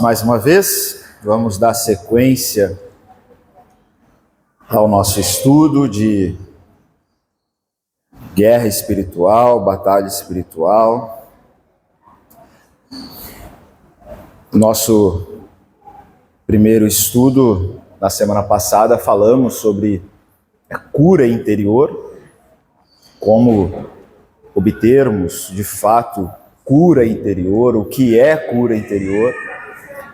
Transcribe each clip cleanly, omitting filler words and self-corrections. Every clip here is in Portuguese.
Mais uma vez, vamos dar sequência ao nosso estudo de guerra espiritual, batalha espiritual. Nosso primeiro estudo, na semana passada, falamos sobre a cura interior, como obtermos, de fato, cura interior, o que é cura interior,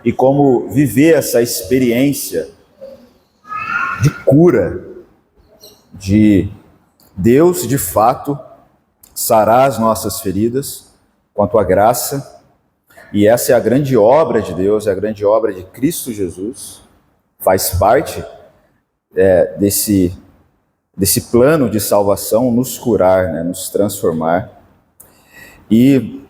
e como viver essa experiência de cura, de Deus, de fato, sarar as nossas feridas com a tua graça. E essa é a grande obra de Deus, é a grande obra de Cristo Jesus, faz parte desse plano de salvação, nos curar, né, nos transformar. E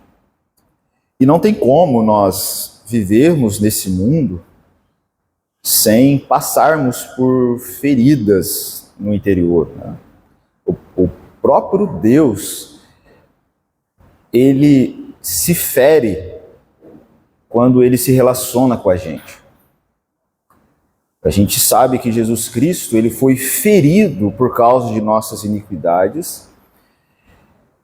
não tem como nós vivermos nesse mundo sem passarmos por feridas no interior, né? O próprio Deus, ele se fere quando ele se relaciona com a gente. A gente sabe que Jesus Cristo, ele foi ferido por causa de nossas iniquidades,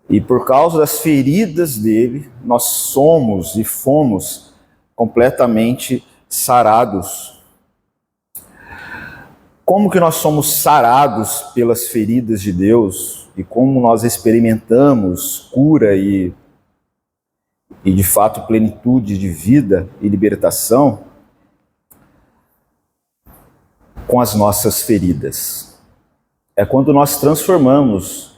e por causa das feridas dele, nós somos e fomos completamente sarados. Como que nós somos sarados pelas feridas de Deus e como nós experimentamos cura e de fato plenitude de vida e libertação? Com as nossas feridas. É quando nós transformamos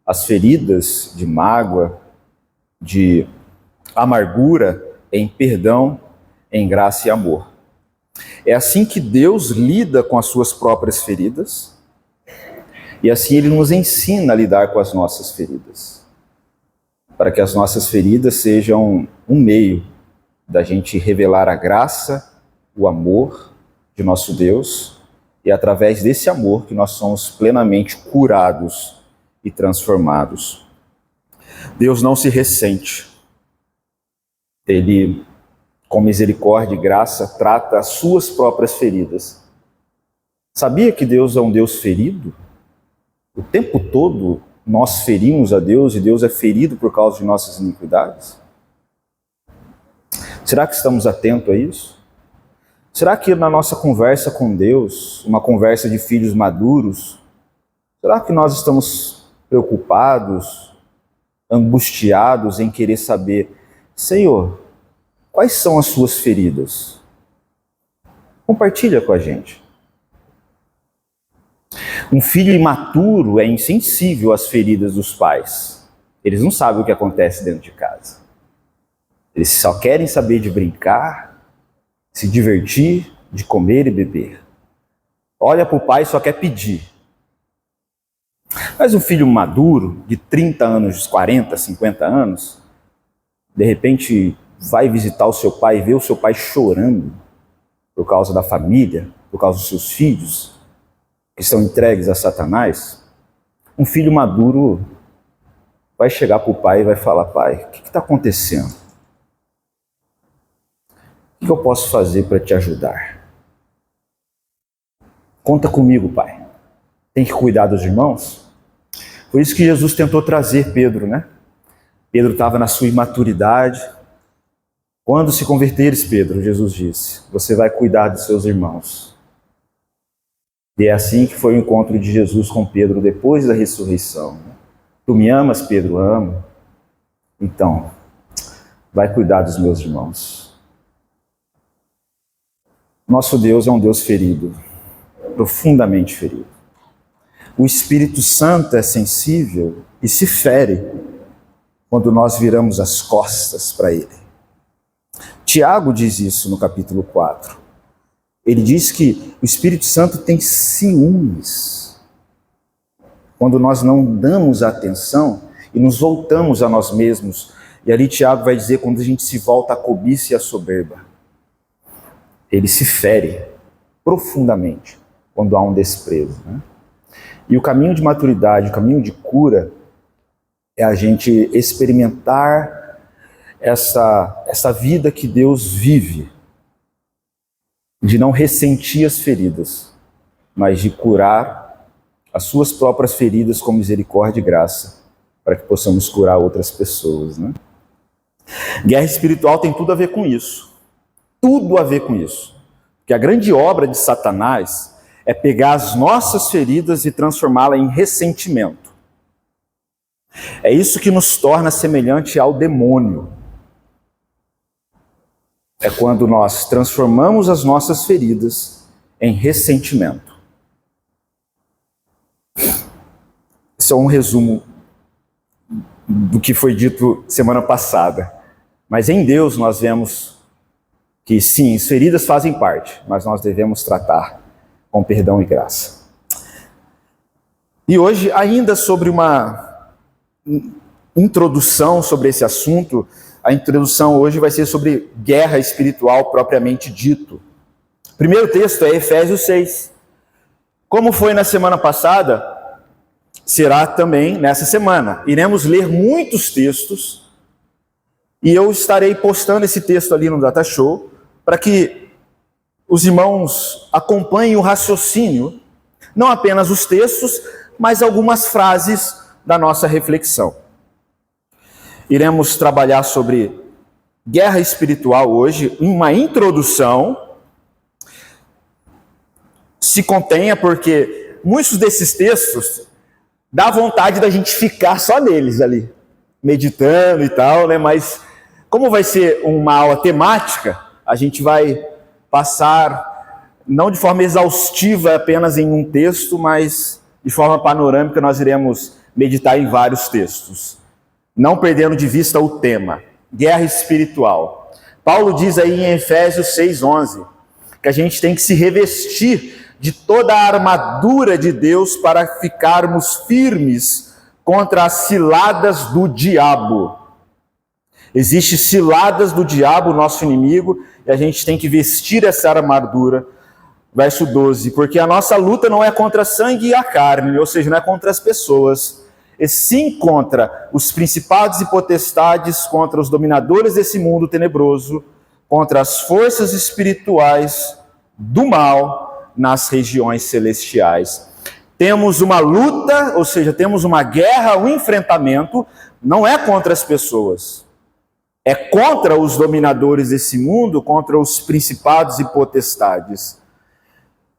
as feridas de mágoa, de amargura, em perdão, em graça e amor. É assim que Deus lida com as suas próprias feridas, e assim Ele nos ensina a lidar com as nossas feridas, para que as nossas feridas sejam um meio da gente revelar a graça, o amor de nosso Deus, e através desse amor que nós somos plenamente curados e transformados. Deus não se ressente. Ele, com misericórdia e graça, trata as suas próprias feridas. Sabia que Deus é um Deus ferido? O tempo todo nós ferimos a Deus e Deus é ferido por causa de nossas iniquidades? Será que estamos atentos a isso? Será que na nossa conversa com Deus, uma conversa de filhos maduros, será que nós estamos preocupados, angustiados em querer saber, Senhor, quais são as suas feridas? Compartilha com a gente. Um filho imaturo é insensível às feridas dos pais. Eles não sabem o que acontece dentro de casa. Eles só querem saber de brincar, se divertir, de comer e beber. Olha para o pai e só quer pedir. Mas um filho maduro, de 30 anos, 40, 50 anos, de repente vai visitar o seu pai e vê o seu pai chorando por causa da família, por causa dos seus filhos, que estão entregues a Satanás. Um filho maduro vai chegar para o pai e vai falar, pai, o que está acontecendo? O que eu posso fazer para te ajudar? Conta comigo, pai. Tem que cuidar dos irmãos? Por isso que Jesus tentou trazer Pedro, né? Pedro estava na sua imaturidade. Quando se converteres, Pedro, Jesus disse, você vai cuidar dos seus irmãos. E é assim que foi o encontro de Jesus com Pedro depois da ressurreição. Tu me amas, Pedro? Amo. Então, vai cuidar dos meus irmãos. Nosso Deus é um Deus ferido, profundamente ferido. O Espírito Santo é sensível e se fere quando nós viramos as costas para Ele. Tiago diz isso no capítulo 4. Ele diz que o Espírito Santo tem ciúmes quando nós não damos atenção e nos voltamos a nós mesmos. E ali Tiago vai dizer quando a gente se volta à cobiça e à soberba. Ele se fere profundamente quando há um desprezo, né? E o caminho de maturidade, o caminho de cura, é a gente experimentar essa vida que Deus vive de não ressentir as feridas, mas de curar as suas próprias feridas com misericórdia e graça, para que possamos curar outras pessoas, né? Guerra espiritual tem tudo a ver com isso. Tudo a ver com isso. Porque a grande obra de Satanás é pegar as nossas feridas e transformá-la em ressentimento. É isso que nos torna semelhante ao demônio. É quando nós transformamos as nossas feridas em ressentimento. Isso é um resumo do que foi dito semana passada. Mas em Deus nós vemos que sim, as feridas fazem parte, mas nós devemos tratar com perdão e graça. E hoje, ainda sobre uma introdução sobre esse assunto, a introdução hoje vai ser sobre guerra espiritual propriamente dito. O primeiro texto é Efésios 6. Como foi na semana passada, será também nessa semana. Iremos ler muitos textos e eu estarei postando esse texto ali no Data Show para que os irmãos acompanhem o raciocínio, não apenas os textos, mas algumas frases da nossa reflexão. Iremos trabalhar sobre guerra espiritual hoje, uma introdução. Se contenha, porque muitos desses textos dá vontade da gente ficar só neles ali, meditando e tal, né? Mas como vai ser uma aula temática, a gente vai passar, não de forma exaustiva apenas em um texto, mas de forma panorâmica nós iremos meditar em vários textos. Não perdendo de vista o tema, guerra espiritual. Paulo diz aí em Efésios 6:11, que a gente tem que se revestir de toda a armadura de Deus para ficarmos firmes contra as ciladas do diabo. Existem ciladas do diabo, nosso inimigo, e a gente tem que vestir essa armadura. Verso 12, porque a nossa luta não é contra sangue e a carne, ou seja, não é contra as pessoas, e sim contra os principados e potestades, contra os dominadores desse mundo tenebroso, contra as forças espirituais do mal nas regiões celestiais. Temos uma luta, ou seja, temos uma guerra, um enfrentamento, não é contra as pessoas, é contra os dominadores desse mundo, contra os principados e potestades.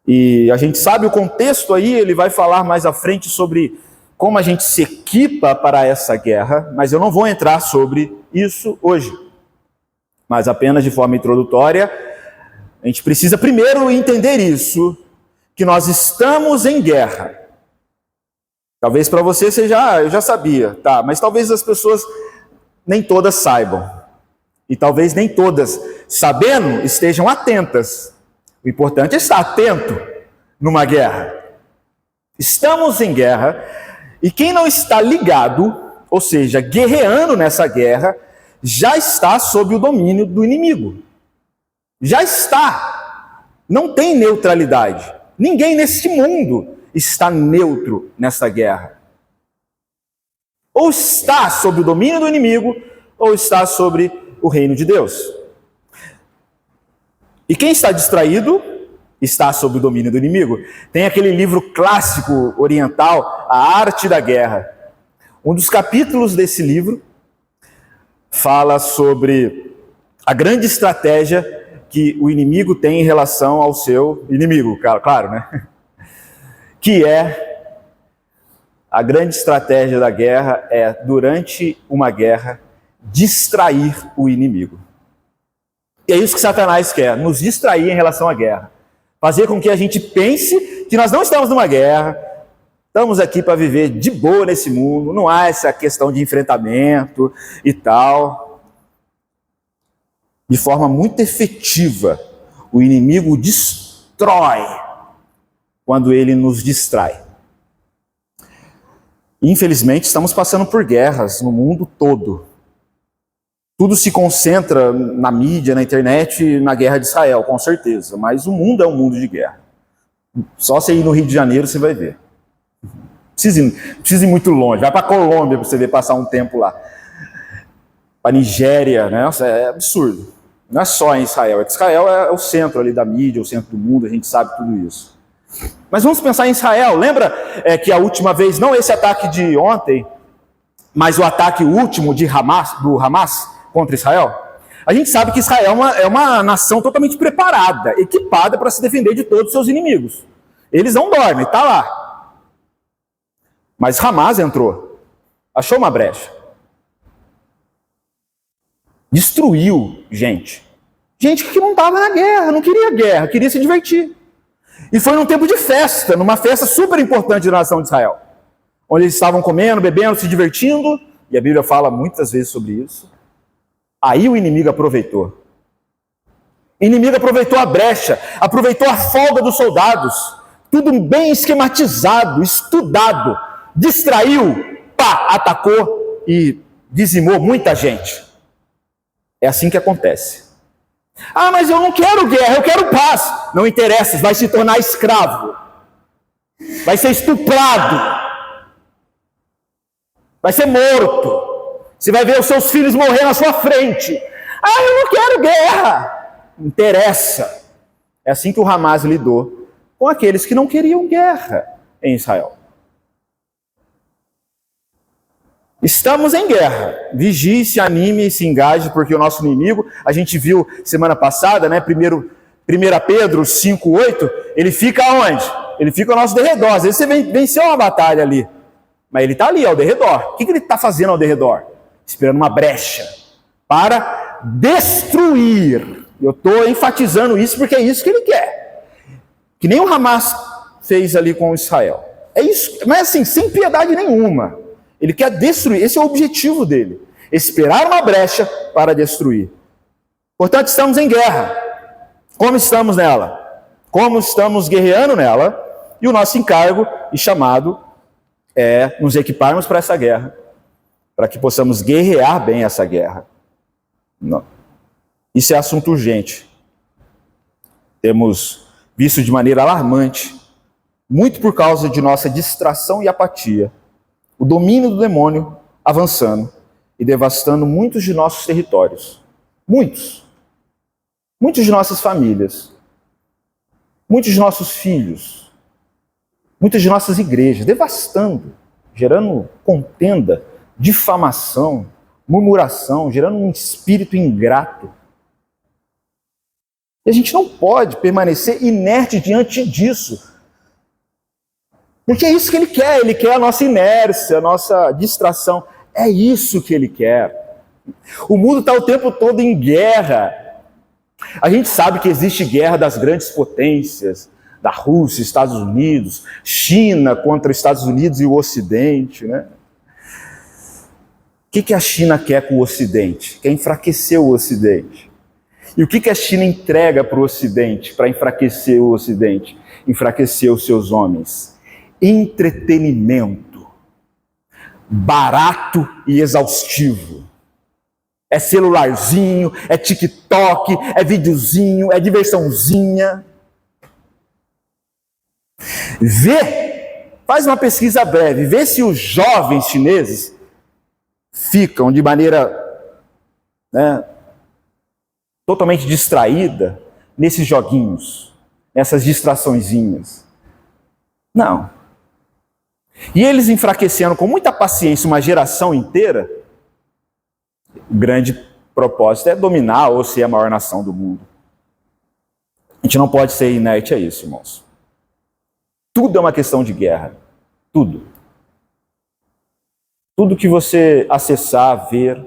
E a gente sabe o contexto aí, ele vai falar mais à frente sobre como a gente se equipa para essa guerra, mas eu não vou entrar sobre isso hoje. Mas apenas de forma introdutória, a gente precisa primeiro entender isso, que nós estamos em guerra. Talvez para você seja, eu já sabia, tá, mas talvez as pessoas nem todas saibam. E talvez nem todas, sabendo, estejam atentas. O importante é estar atento numa guerra. Estamos em guerra, e quem não está ligado, ou seja, guerreando nessa guerra, já está sob o domínio do inimigo. Já está. Não tem neutralidade. Ninguém neste mundo está neutro nessa guerra. Ou está sob o domínio do inimigo, ou está sobre o reino de Deus. E quem está distraído está sob o domínio do inimigo. Tem aquele livro clássico oriental, A Arte da Guerra. Um dos capítulos desse livro fala sobre a grande estratégia que o inimigo tem em relação ao seu inimigo, claro, né? Que é a grande estratégia da guerra é, durante uma guerra, distrair o inimigo. E é isso que Satanás quer, nos distrair em relação à guerra. Fazer com que a gente pense que nós não estamos numa guerra, estamos aqui para viver de boa nesse mundo, não há essa questão de enfrentamento e tal. De forma muito efetiva, o inimigo destrói quando ele nos distrai. Infelizmente, estamos passando por guerras no mundo todo. Tudo se concentra na mídia, na internet, na guerra de Israel, com certeza. Mas o mundo é um mundo de guerra. Só você ir no Rio de Janeiro, você vai ver. Não precisa ir muito longe. Vai para a Colômbia para você ver passar um tempo lá. Para a Nigéria, né? Nossa, é absurdo. Não é só em Israel, é que Israel é o centro ali da mídia, o centro do mundo, a gente sabe tudo isso. Mas vamos pensar em Israel. Lembra que a última vez, não esse ataque de ontem, mas o ataque último do Hamas contra Israel? A gente sabe que Israel é uma nação totalmente preparada, equipada para se defender de todos os seus inimigos. Eles não dormem, está lá. Mas Hamas entrou, achou uma brecha. Destruiu gente. Gente que não estava na guerra, não queria guerra, queria se divertir. E foi num tempo de festa, numa festa super importante da nação de Israel, onde eles estavam comendo, bebendo, se divertindo, e a Bíblia fala muitas vezes sobre isso. Aí o inimigo aproveitou. O inimigo aproveitou a brecha, aproveitou a folga dos soldados, tudo bem esquematizado, estudado, distraiu, atacou e dizimou muita gente. É assim que acontece. Ah, mas eu não quero guerra, eu quero paz. Não interessa, vai se tornar escravo. Vai ser estuprado. Vai ser morto. Você vai ver os seus filhos morrer na sua frente. Ah, eu não quero guerra. Não interessa. É assim que o Hamas lidou com aqueles que não queriam guerra em Israel. Estamos em guerra. Vigie, se anime e se engaje, porque o nosso inimigo, a gente viu semana passada, né? 1 Pedro 5,8, ele fica onde? Ele fica ao nosso derredor. Às vezes você venceu uma batalha ali, mas ele está ali ao derredor. O que ele está fazendo ao derredor? Esperando uma brecha para destruir. Eu estou enfatizando isso porque é isso que ele quer. Que nem o Hamas fez ali com Israel. É isso, mas assim, sem piedade nenhuma. Ele quer destruir, esse é o objetivo dele. Esperar uma brecha para destruir. Portanto, estamos em guerra. Como estamos nela? Como estamos guerreando nela? E o nosso encargo e chamado é nos equiparmos para essa guerra. Para que possamos guerrear bem essa guerra. Não. Isso é assunto urgente. Temos visto de maneira alarmante, muito por causa de nossa distração e apatia, o domínio do demônio avançando e devastando muitos de nossos territórios. Muitos. Muitos de nossas famílias. Muitos de nossos filhos. Muitas de nossas igrejas. Devastando. Gerando contenda, difamação, murmuração, gerando um espírito ingrato. E a gente não pode permanecer inerte diante disso. Porque é isso que ele quer a nossa inércia, a nossa distração. É isso que ele quer. O mundo está o tempo todo em guerra. A gente sabe que existe guerra das grandes potências, da Rússia, Estados Unidos, China contra Estados Unidos e o Ocidente, né? O que a China quer com o Ocidente? Quer enfraquecer o Ocidente. E o que a China entrega para o Ocidente, para enfraquecer o Ocidente? Enfraquecer os seus homens. Entretenimento, barato e exaustivo. É celularzinho, é TikTok, é videozinho, é diversãozinha. Faz uma pesquisa breve, vê se os jovens chineses ficam de maneira totalmente distraída nesses joguinhos, nessas distraçõezinhas. Não. E eles enfraquecendo com muita paciência uma geração inteira, o grande propósito é dominar ou ser a maior nação do mundo. A gente não pode ser inerte a isso, irmãos. Tudo é uma questão de guerra. Tudo. Tudo que você acessar, ver,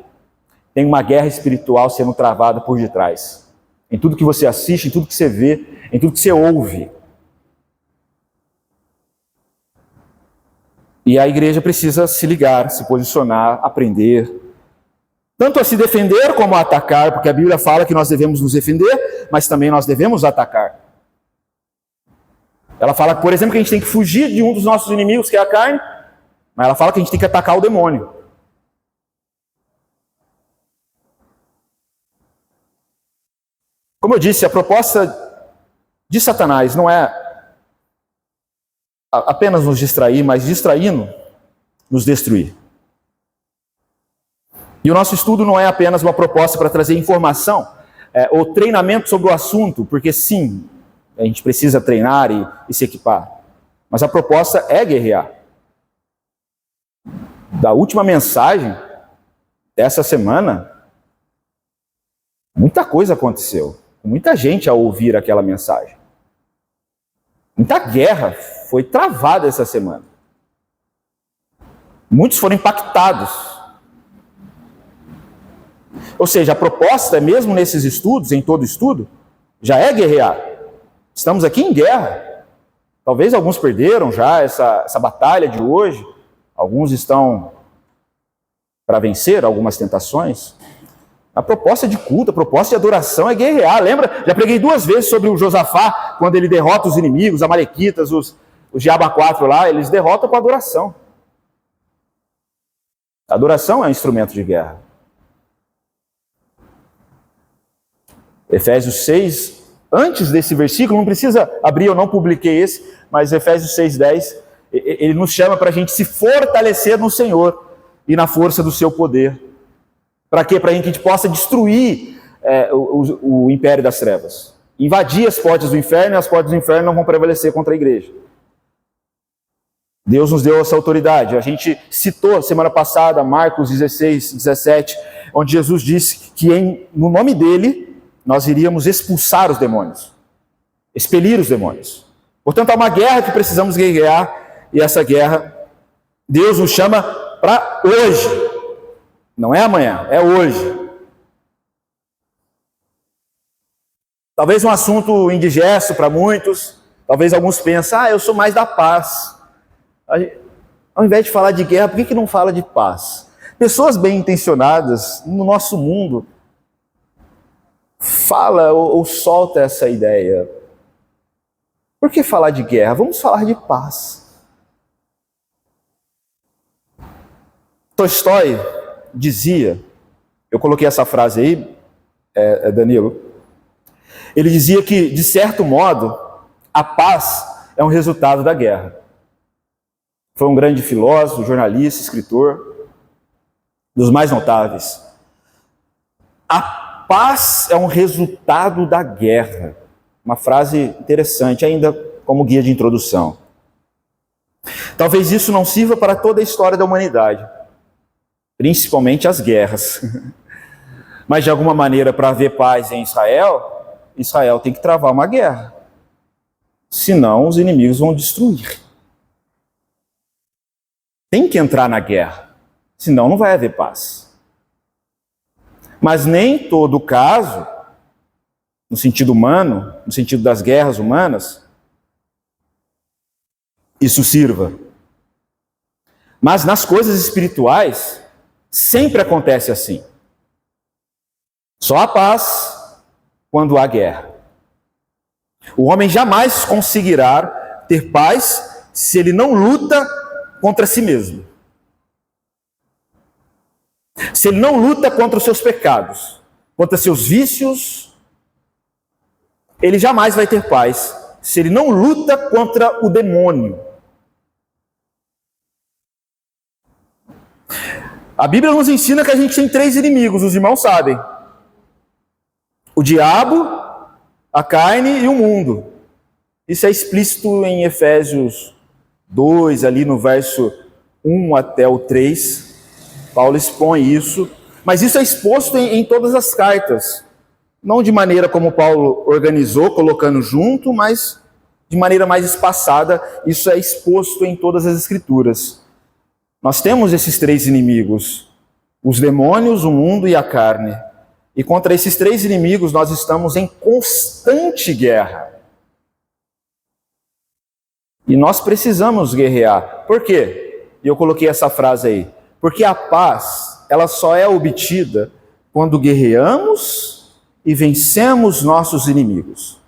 tem uma guerra espiritual sendo travada por detrás. Em tudo que você assiste, em tudo que você vê, em tudo que você ouve. E a igreja precisa se ligar, se posicionar, aprender. Tanto a se defender como a atacar, porque a Bíblia fala que nós devemos nos defender, mas também nós devemos atacar. Ela fala, por exemplo, que a gente tem que fugir de um dos nossos inimigos, que é a carne, mas ela fala que a gente tem que atacar o demônio. Como eu disse, a proposta de Satanás não é apenas nos distrair, mas distraindo, nos destruir. E o nosso estudo não é apenas uma proposta para trazer informação, ou treinamento sobre o assunto, porque sim, a gente precisa treinar e se equipar. Mas a proposta é guerrear. Da última mensagem dessa semana, muita coisa aconteceu. Muita gente a ouvir aquela mensagem. Muita guerra foi travada essa semana. Muitos foram impactados. Ou seja, a proposta, mesmo nesses estudos, em todo estudo, já é guerrear. Estamos aqui em guerra. Talvez alguns perderam já essa batalha de hoje. Alguns estão para vencer algumas tentações. A proposta de culto, a proposta de adoração é guerrear. Lembra? Já preguei 2 vezes sobre o Josafá, quando ele derrota os inimigos, os amalequitas, os Diaba 4 lá, eles derrotam com a adoração. A adoração é um instrumento de guerra. Efésios 6, antes desse versículo, não precisa abrir, eu não publiquei esse, mas Efésios 6:10, ele nos chama para a gente se fortalecer no Senhor e na força do seu poder. Para quê? Para que a gente possa destruir o império das trevas. Invadir as portas do inferno, e as portas do inferno não vão prevalecer contra a igreja. Deus nos deu essa autoridade. A gente citou semana passada, Marcos 16:17, onde Jesus disse que no nome dele, nós iríamos expulsar os demônios. Expelir os demônios. Portanto, há uma guerra que precisamos guerrear, e essa guerra, Deus nos chama para hoje. Não é amanhã, é hoje. Talvez um assunto indigesto para muitos, talvez alguns pensem, eu sou mais da paz. Ao invés de falar de guerra, por que não fala de paz? Pessoas bem intencionadas no nosso mundo fala ou solta essa ideia. Por que falar de guerra? Vamos falar de paz. Tolstói dizia, eu coloquei essa frase aí, Danilo, ele dizia que, de certo modo, a paz é um resultado da guerra. Foi um grande filósofo, jornalista, escritor, dos mais notáveis. A paz é um resultado da guerra. Uma frase interessante, ainda como guia de introdução. Talvez isso não sirva para toda a história da humanidade, principalmente as guerras. Mas, de alguma maneira, para haver paz em Israel, Israel tem que travar uma guerra. Senão, os inimigos vão destruir. Tem que entrar na guerra, senão não vai haver paz. Mas nem todo caso, no sentido humano, no sentido das guerras humanas, isso sirva. Mas nas coisas espirituais, sempre acontece assim. Só há paz quando há guerra. O homem jamais conseguirá ter paz se ele não luta contra si mesmo. Se ele não luta contra os seus pecados, contra seus vícios, ele jamais vai ter paz se ele não luta contra o demônio. A Bíblia nos ensina que a gente tem 3 inimigos, os irmãos sabem. O diabo, a carne e o mundo. Isso é explícito em Efésios 2, ali no verso 1 até o 3. Paulo expõe isso. Mas isso é exposto em todas as cartas. Não de maneira como Paulo organizou, colocando junto, mas de maneira mais espaçada. Isso é exposto em todas as escrituras. Nós temos esses 3 inimigos, os demônios, o mundo e a carne. E contra esses 3 inimigos nós estamos em constante guerra. E nós precisamos guerrear. Por quê? E eu coloquei essa frase aí. Porque a paz, ela só é obtida quando guerreamos e vencemos nossos inimigos.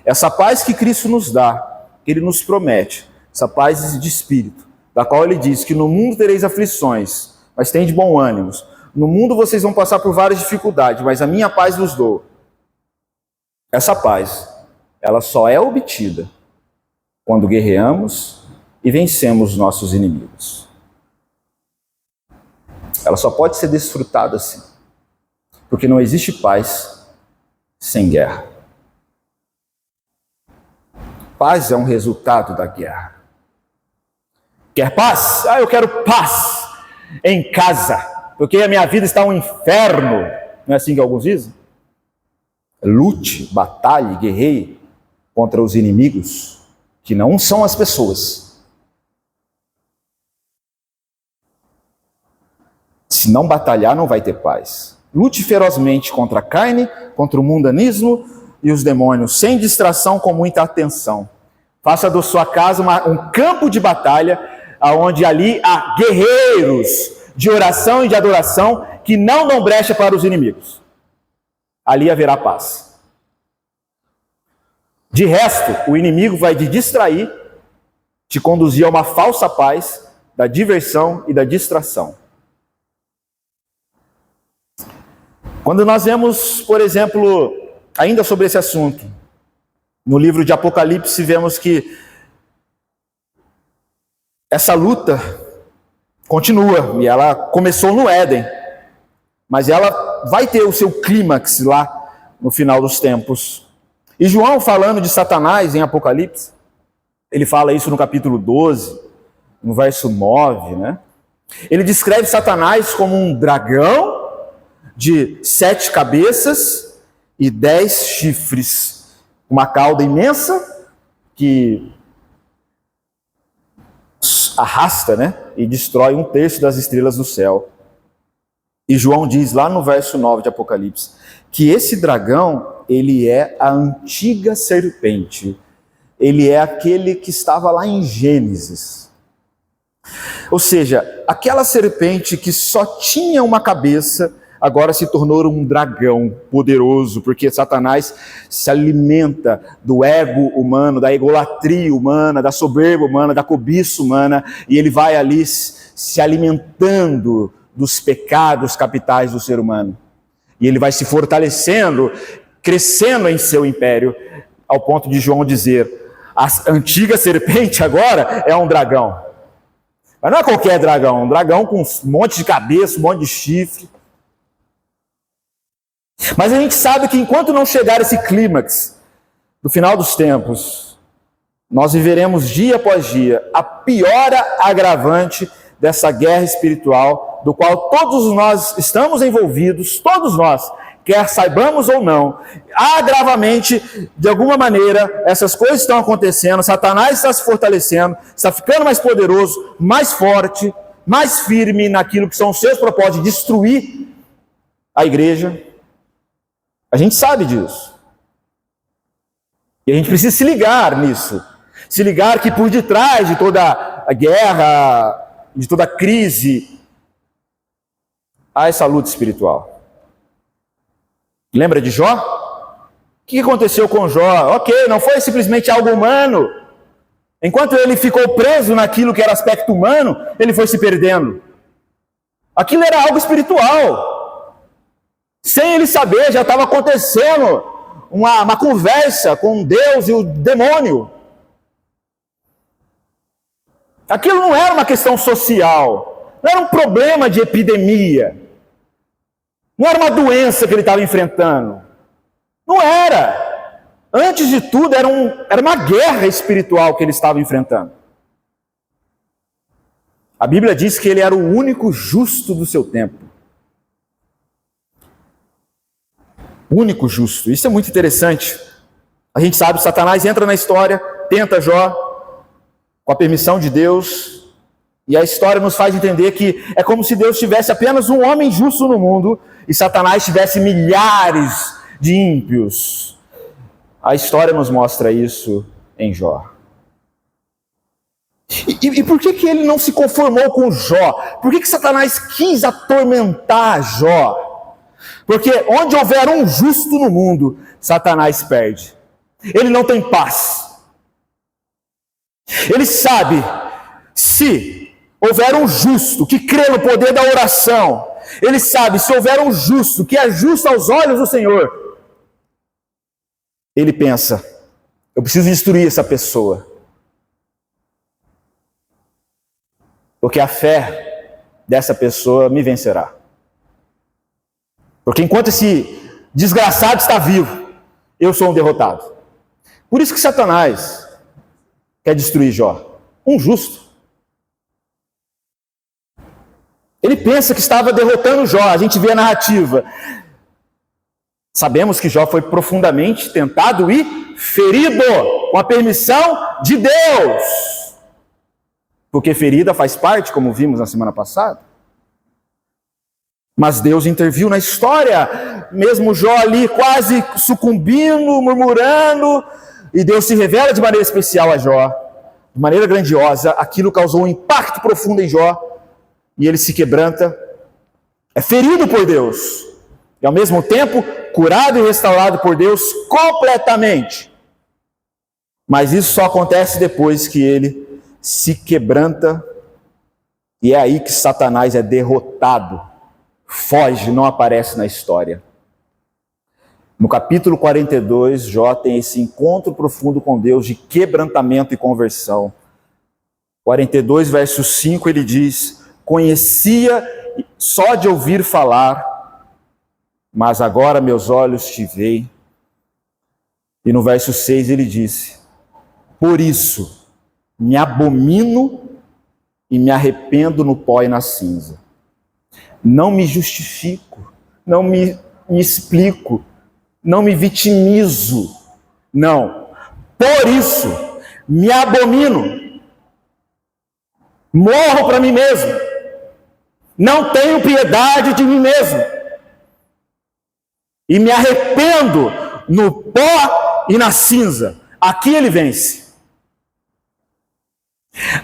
Essa paz que Cristo nos dá, que Ele nos promete, essa paz de espírito, da qual Ele diz que no mundo tereis aflições, mas tem de bom ânimo. No mundo vocês vão passar por várias dificuldades, mas a minha paz vos dou. Essa paz, ela só é obtida quando guerreamos e vencemos nossos inimigos. Ela só pode ser desfrutada assim, porque não existe paz sem guerra. Paz é um resultado da guerra. Quer paz? Eu quero paz em casa, porque a minha vida está um inferno. Não é assim que alguns dizem? Lute, batalhe, guerreie contra os inimigos, que não são as pessoas. Se não batalhar, não vai ter paz. Lute ferozmente contra a carne, contra o mundanismo e os demônios, sem distração, com muita atenção. Faça da sua casa um campo de batalha, onde ali há guerreiros de oração e de adoração que não dão brecha para os inimigos. Ali haverá paz. De resto, o inimigo vai te distrair, te conduzir a uma falsa paz, da diversão e da distração. Quando nós vemos, por exemplo, ainda sobre esse assunto, no livro de Apocalipse, vemos que essa luta continua, e ela começou no Éden, mas ela vai ter o seu clímax lá no final dos tempos. E João, falando de Satanás em Apocalipse, ele fala isso no capítulo 12, no verso 9, né? Ele descreve Satanás como um dragão de 7 cabeças e 10 chifres, uma cauda imensa que arrasta, né, e destrói 1/3 das estrelas do céu. E João diz lá no verso 9 de Apocalipse que esse dragão, ele é a antiga serpente. Ele é aquele que estava lá em Gênesis. Ou seja, aquela serpente que só tinha uma cabeça, agora se tornou um dragão poderoso, porque Satanás se alimenta do ego humano, da egolatria humana, da soberba humana, da cobiça humana, e ele vai ali se alimentando dos pecados capitais do ser humano. E ele vai se fortalecendo, crescendo em seu império, ao ponto de João dizer, a antiga serpente agora é um dragão. Mas não é qualquer dragão, um dragão com um monte de cabeça, um monte de chifre. Mas a gente sabe que enquanto não chegar esse clímax do final dos tempos, nós viveremos dia após dia a piora agravante dessa guerra espiritual, do qual todos nós estamos envolvidos, todos nós, quer saibamos ou não, agravamente, de alguma maneira, essas coisas estão acontecendo, Satanás está se fortalecendo, está ficando mais poderoso, mais forte, mais firme naquilo que são os seus propósitos de destruir a igreja. A gente sabe disso. E a gente precisa se ligar nisso. Se ligar que por detrás de toda a guerra, de toda a crise, há essa luta espiritual. Lembra de Jó? O que aconteceu com Jó? Ok, não foi simplesmente algo humano. Enquanto ele ficou preso naquilo que era aspecto humano, ele foi se perdendo. Aquilo era algo espiritual. Sem ele saber, já estava acontecendo uma conversa com Deus e o demônio. Aquilo não era uma questão social, não era um problema de epidemia, não era uma doença que ele estava enfrentando. Não era. Antes de tudo, era uma guerra espiritual que ele estava enfrentando. A Bíblia diz que ele era o único justo do seu tempo. O único justo. Isso é muito interessante. A gente sabe que Satanás entra na história, tenta Jó, com a permissão de Deus, e a história nos faz entender que é como se Deus tivesse apenas um homem justo no mundo, e Satanás tivesse milhares de ímpios. A história nos mostra isso em Jó. E por que ele não se conformou com Jó? Por que Satanás quis atormentar Jó? Porque onde houver um justo no mundo, Satanás perde. Ele não tem paz. Ele sabe, se houver um justo que crê no poder da oração, ele sabe, se houver um justo que é justo aos olhos do Senhor, ele pensa, eu preciso destruir essa pessoa. Porque a fé dessa pessoa me vencerá. Porque enquanto esse desgraçado está vivo, eu sou um derrotado. Por isso que Satanás quer destruir Jó. Um justo. Ele pensa que estava derrotando Jó. A gente vê a narrativa. Sabemos que Jó foi profundamente tentado e ferido, com a permissão de Deus. Porque ferida faz parte, como vimos na semana passada. Mas Deus interviu na história, mesmo Jó ali quase sucumbindo, murmurando, e Deus se revela de maneira especial a Jó, de maneira grandiosa. Aquilo causou um impacto profundo em Jó, e ele se quebranta, é ferido por Deus, e ao mesmo tempo curado e restaurado por Deus completamente. Mas isso só acontece depois que ele se quebranta, e é aí que Satanás é derrotado, foge, não aparece na história. No capítulo 42, Jó tem esse encontro profundo com Deus de quebrantamento e conversão. 42, verso 5, ele diz: conhecia só de ouvir falar, mas agora meus olhos te veem. E no verso 6 ele disse: por isso me abomino e me arrependo no pó e na cinza. Não me justifico, não me explico, não me vitimizo. Não. Por isso me abomino. Morro para mim mesmo. Não tenho piedade de mim mesmo. E me arrependo no pó e na cinza. Aqui ele vence.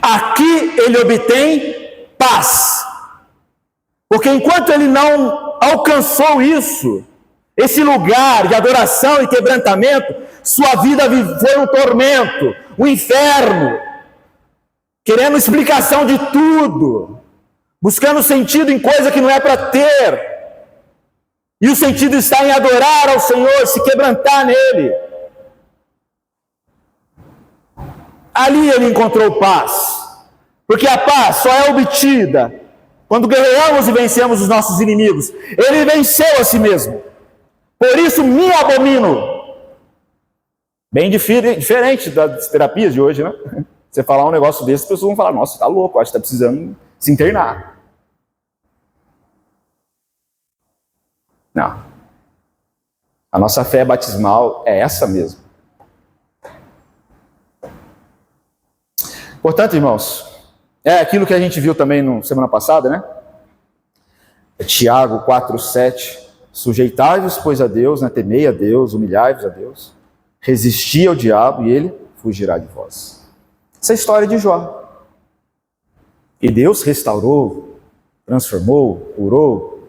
Aqui ele obtém paz. Porque enquanto ele não alcançou isso, esse lugar de adoração e quebrantamento, sua vida foi um tormento, um inferno, querendo explicação de tudo, buscando sentido em coisa que não é para ter. E o sentido está em adorar ao Senhor, se quebrantar nele. Ali ele encontrou paz, porque a paz só é obtida quando guerreamos e vencemos os nossos inimigos. Ele venceu a si mesmo. Por isso me abomino. Bem diferente das terapias de hoje, né? Você falar um negócio desse, as pessoas vão falar: nossa, tá louco, acho que está precisando se internar. Não. A nossa fé batismal é essa mesmo. Portanto, irmãos, é aquilo que a gente viu também na semana passada, né? Tiago 4:7. Sujeitai-vos, pois, a Deus, né? Temei a Deus, humilhai-vos a Deus, resisti ao diabo e ele fugirá de vós. Essa é a história de Jó. E Deus restaurou, transformou, curou.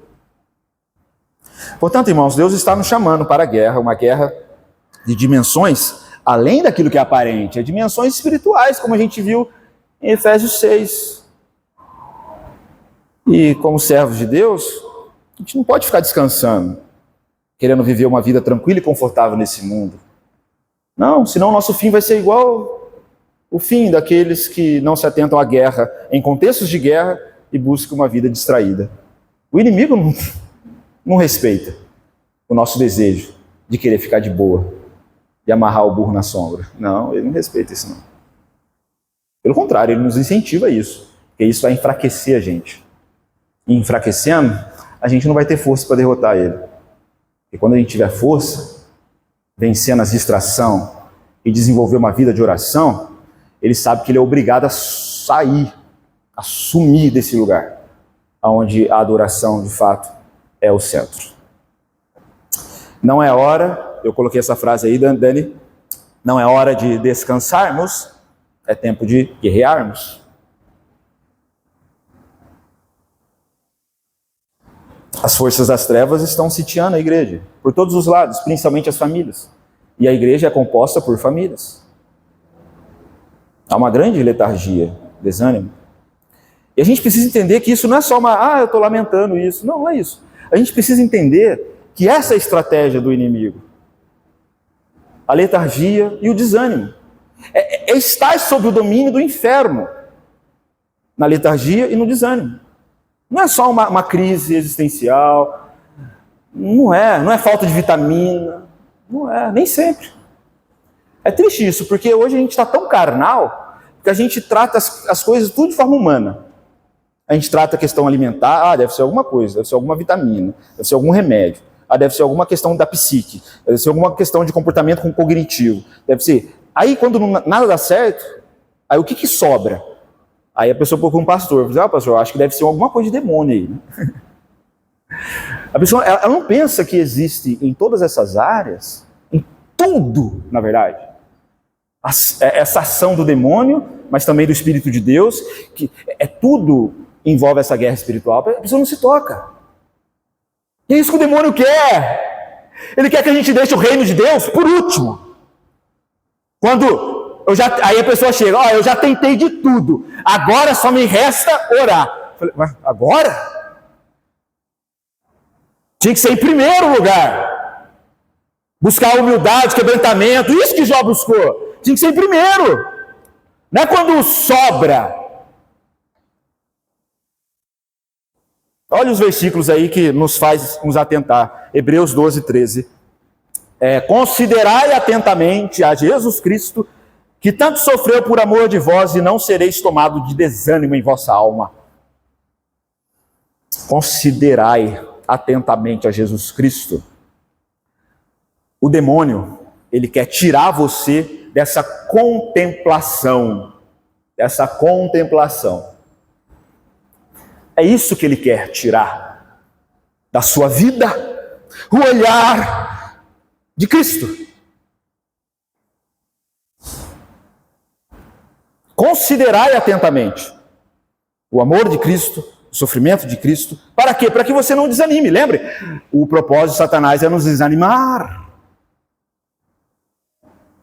Portanto, irmãos, Deus está nos chamando para a guerra, uma guerra de dimensões além daquilo que é aparente, é dimensões espirituais, como a gente viu em Efésios 6. E como servos de Deus, a gente não pode ficar descansando, querendo viver uma vida tranquila e confortável nesse mundo. Não, senão o nosso fim vai ser igual o fim daqueles que não se atentam à guerra, em contextos de guerra, e buscam uma vida distraída. O inimigo não respeita o nosso desejo de querer ficar de boa, de amarrar o burro na sombra. Não, ele não respeita isso não. Pelo contrário, ele nos incentiva a isso, porque isso vai enfraquecer a gente. E enfraquecendo, a gente não vai ter força para derrotar ele. E quando a gente tiver força, vencendo as distrações e desenvolver uma vida de oração, ele sabe que ele é obrigado a sair, a sumir desse lugar, onde a adoração, de fato, é o centro. Não é hora, eu coloquei essa frase aí, Dani, não é hora de descansarmos, é tempo de guerrearmos. As forças das trevas estão sitiando a igreja, por todos os lados, principalmente as famílias. E a igreja é composta por famílias. Há uma grande letargia, desânimo. E a gente precisa entender que isso não é só eu estou lamentando isso. Não, não é isso. A gente precisa entender que essa é a estratégia do inimigo. A letargia e o desânimo. É estar sob o domínio do inferno. Na letargia e no desânimo. Não é só uma crise existencial. Não é falta de vitamina. Não é, nem sempre. É triste isso, porque hoje a gente está tão carnal que a gente trata as coisas tudo de forma humana. A gente trata a questão alimentar, deve ser alguma coisa, deve ser alguma vitamina, deve ser algum remédio, deve ser alguma questão da psique, deve ser alguma questão de comportamento cognitivo, deve ser. Aí quando nada dá certo, aí o que sobra? Aí a pessoa procura um pastor, diz, pastor, acho que deve ser alguma coisa de demônio aí. Né? A pessoa ela não pensa que existe em todas essas áreas, em tudo, na verdade, essa ação do demônio, mas também do Espírito de Deus, que tudo envolve essa guerra espiritual. A pessoa não se toca. E é isso que o demônio quer. Ele quer que a gente deixe o reino de Deus por último. Aí a pessoa chega, eu já tentei de tudo, agora só me resta orar. Eu falei, mas agora? Tinha que ser em primeiro lugar. Buscar humildade, quebrantamento, isso que Jó buscou. Tinha que ser em primeiro. Não é quando sobra. Olha os versículos aí que nos faz nos atentar. Hebreus 12, 13. Considerai atentamente a Jesus Cristo, que tanto sofreu por amor de vós, e não sereis tomado de desânimo em vossa alma. Considerai atentamente a Jesus Cristo. O demônio, ele quer tirar você dessa contemplação. Dessa contemplação. É isso que ele quer tirar da sua vida, o olhar de Cristo. Considerai atentamente o amor de Cristo, o sofrimento de Cristo. Para quê? Para que você não desanime. Lembre, o propósito de Satanás é nos desanimar.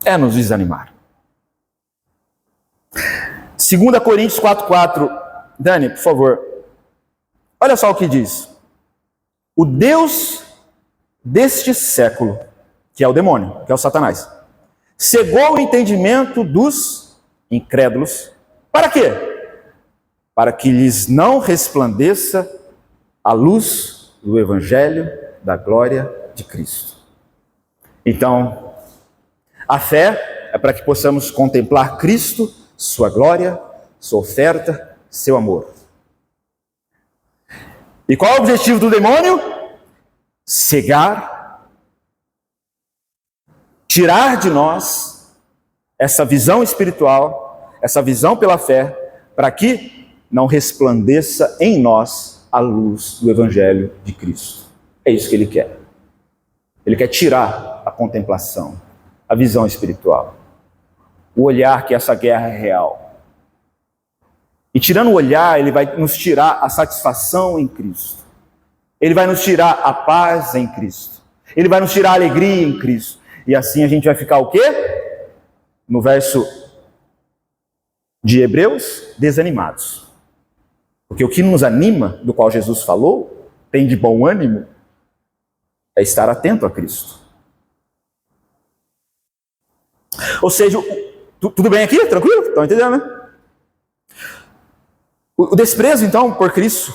É nos desanimar. 2 Coríntios 4,4. Dani, por favor. Olha só o que diz. O Deus deste século, que é o demônio, que é o Satanás, cegou o entendimento dos incrédulos. Para quê? Para que lhes não resplandeça a luz do Evangelho da glória de Cristo. Então, a fé é para que possamos contemplar Cristo, sua glória, sua oferta, seu amor. E qual é o objetivo do demônio? Cegar, tirar de nós essa visão espiritual, essa visão pela fé, para que não resplandeça em nós a luz do Evangelho de Cristo. É isso que ele quer. Ele quer tirar a contemplação, a visão espiritual, o olhar que essa guerra é real. E tirando o olhar, ele vai nos tirar a satisfação em Cristo. Ele vai nos tirar a paz em Cristo. Ele vai nos tirar a alegria em Cristo. E assim a gente vai ficar o quê? No verso de Hebreus, desanimados. Porque o que nos anima, do qual Jesus falou, tem de bom ânimo, é estar atento a Cristo. Ou seja, tudo bem aqui? Tranquilo? Estão entendendo, né? O desprezo, então, por Cristo,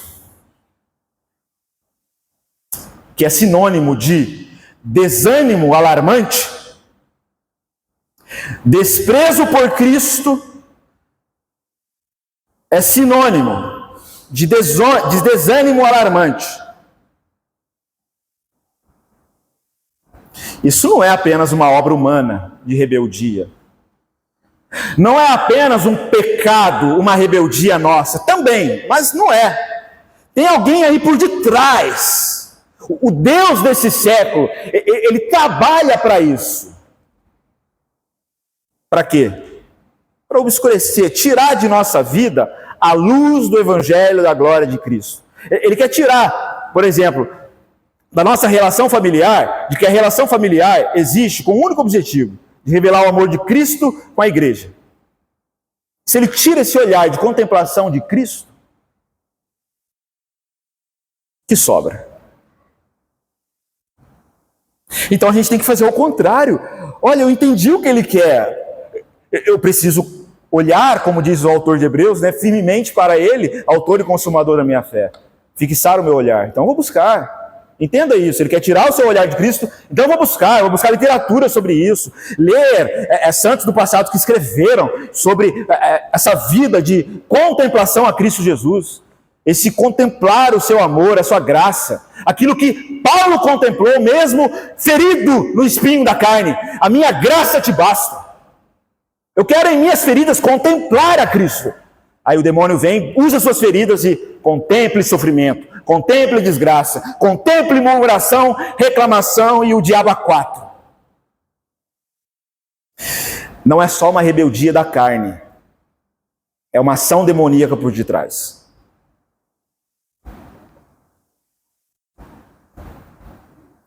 que é sinônimo de desânimo alarmante, desprezo por Cristo é sinônimo de desânimo alarmante. Isso não é apenas uma obra humana de rebeldia. Não é apenas um pecado, uma rebeldia nossa. Também, mas não é. Tem alguém aí por detrás. O Deus desse século, ele trabalha para isso. Para quê? Para obscurecer, tirar de nossa vida a luz do Evangelho da glória de Cristo. Ele quer tirar, por exemplo, da nossa relação familiar, de que a relação familiar existe com o único objetivo de revelar o amor de Cristo com a igreja. Se ele tira esse olhar de contemplação de Cristo, que sobra? Então a gente tem que fazer o contrário. Olha, eu entendi o que ele quer. Eu preciso olhar, como diz o autor de Hebreus, firmemente para ele, autor e consumador da minha fé. Fixar o meu olhar. Então eu vou buscar. Entenda isso, ele quer tirar o seu olhar de Cristo, então eu vou buscar literatura sobre isso, ler santos do passado que escreveram sobre essa vida de contemplação a Cristo Jesus, esse contemplar o seu amor, a sua graça, aquilo que Paulo contemplou mesmo ferido no espinho da carne, a minha graça te basta. Eu quero em minhas feridas contemplar a Cristo. Aí o demônio vem, usa suas feridas e contemple sofrimento, contemple desgraça, contemple murmuração, reclamação e o diabo a quatro. Não é só uma rebeldia da carne, é uma ação demoníaca por detrás.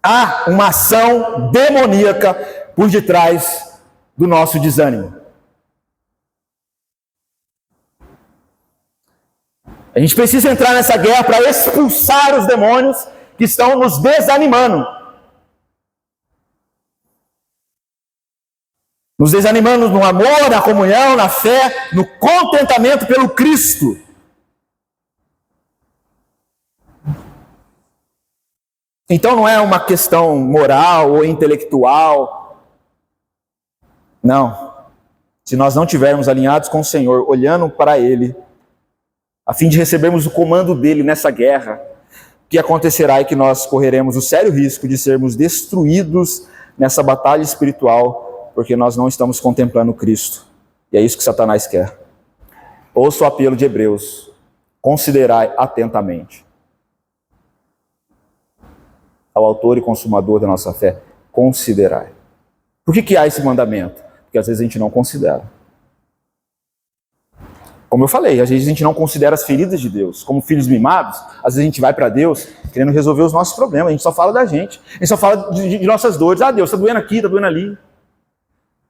Há uma ação demoníaca por detrás do nosso desânimo. A gente precisa entrar nessa guerra para expulsar os demônios que estão nos desanimando. Nos desanimando no amor, na comunhão, na fé, no contentamento pelo Cristo. Então não é uma questão moral ou intelectual. Não. Se nós não estivermos alinhados com o Senhor, olhando para Ele, a fim de recebermos o comando dele nessa guerra, o que acontecerá é que nós correremos o sério risco de sermos destruídos nessa batalha espiritual, porque nós não estamos contemplando Cristo. E é isso que Satanás quer. Ouça o apelo de Hebreus: considerai atentamente. Ao autor e consumador da nossa fé, considerai. Por que há esse mandamento? Porque às vezes a gente não considera. Como eu falei, às vezes a gente não considera as feridas de Deus. Como filhos mimados, às vezes a gente vai para Deus querendo resolver os nossos problemas. A gente só fala da gente. A gente só fala de nossas dores. Ah, Deus, está doendo aqui, está doendo ali.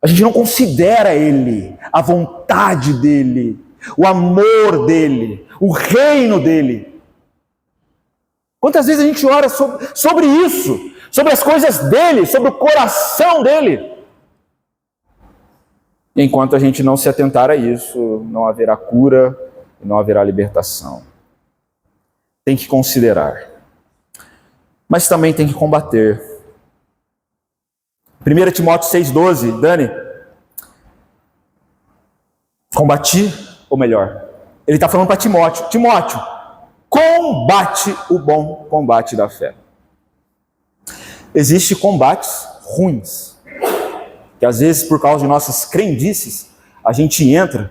A gente não considera Ele, a vontade dEle, o amor dEle, o reino dEle. Quantas vezes a gente ora sobre isso, sobre as coisas dEle, sobre o coração dEle? Enquanto a gente não se atentar a isso, não haverá cura e não haverá libertação. Tem que considerar. Mas também tem que combater. 1 Timóteo 6,12, Dani. Combati, ou melhor, ele está falando para Timóteo. Timóteo, combate o bom combate da fé. Existem combates ruins, que às vezes por causa de nossas crendices, a gente entra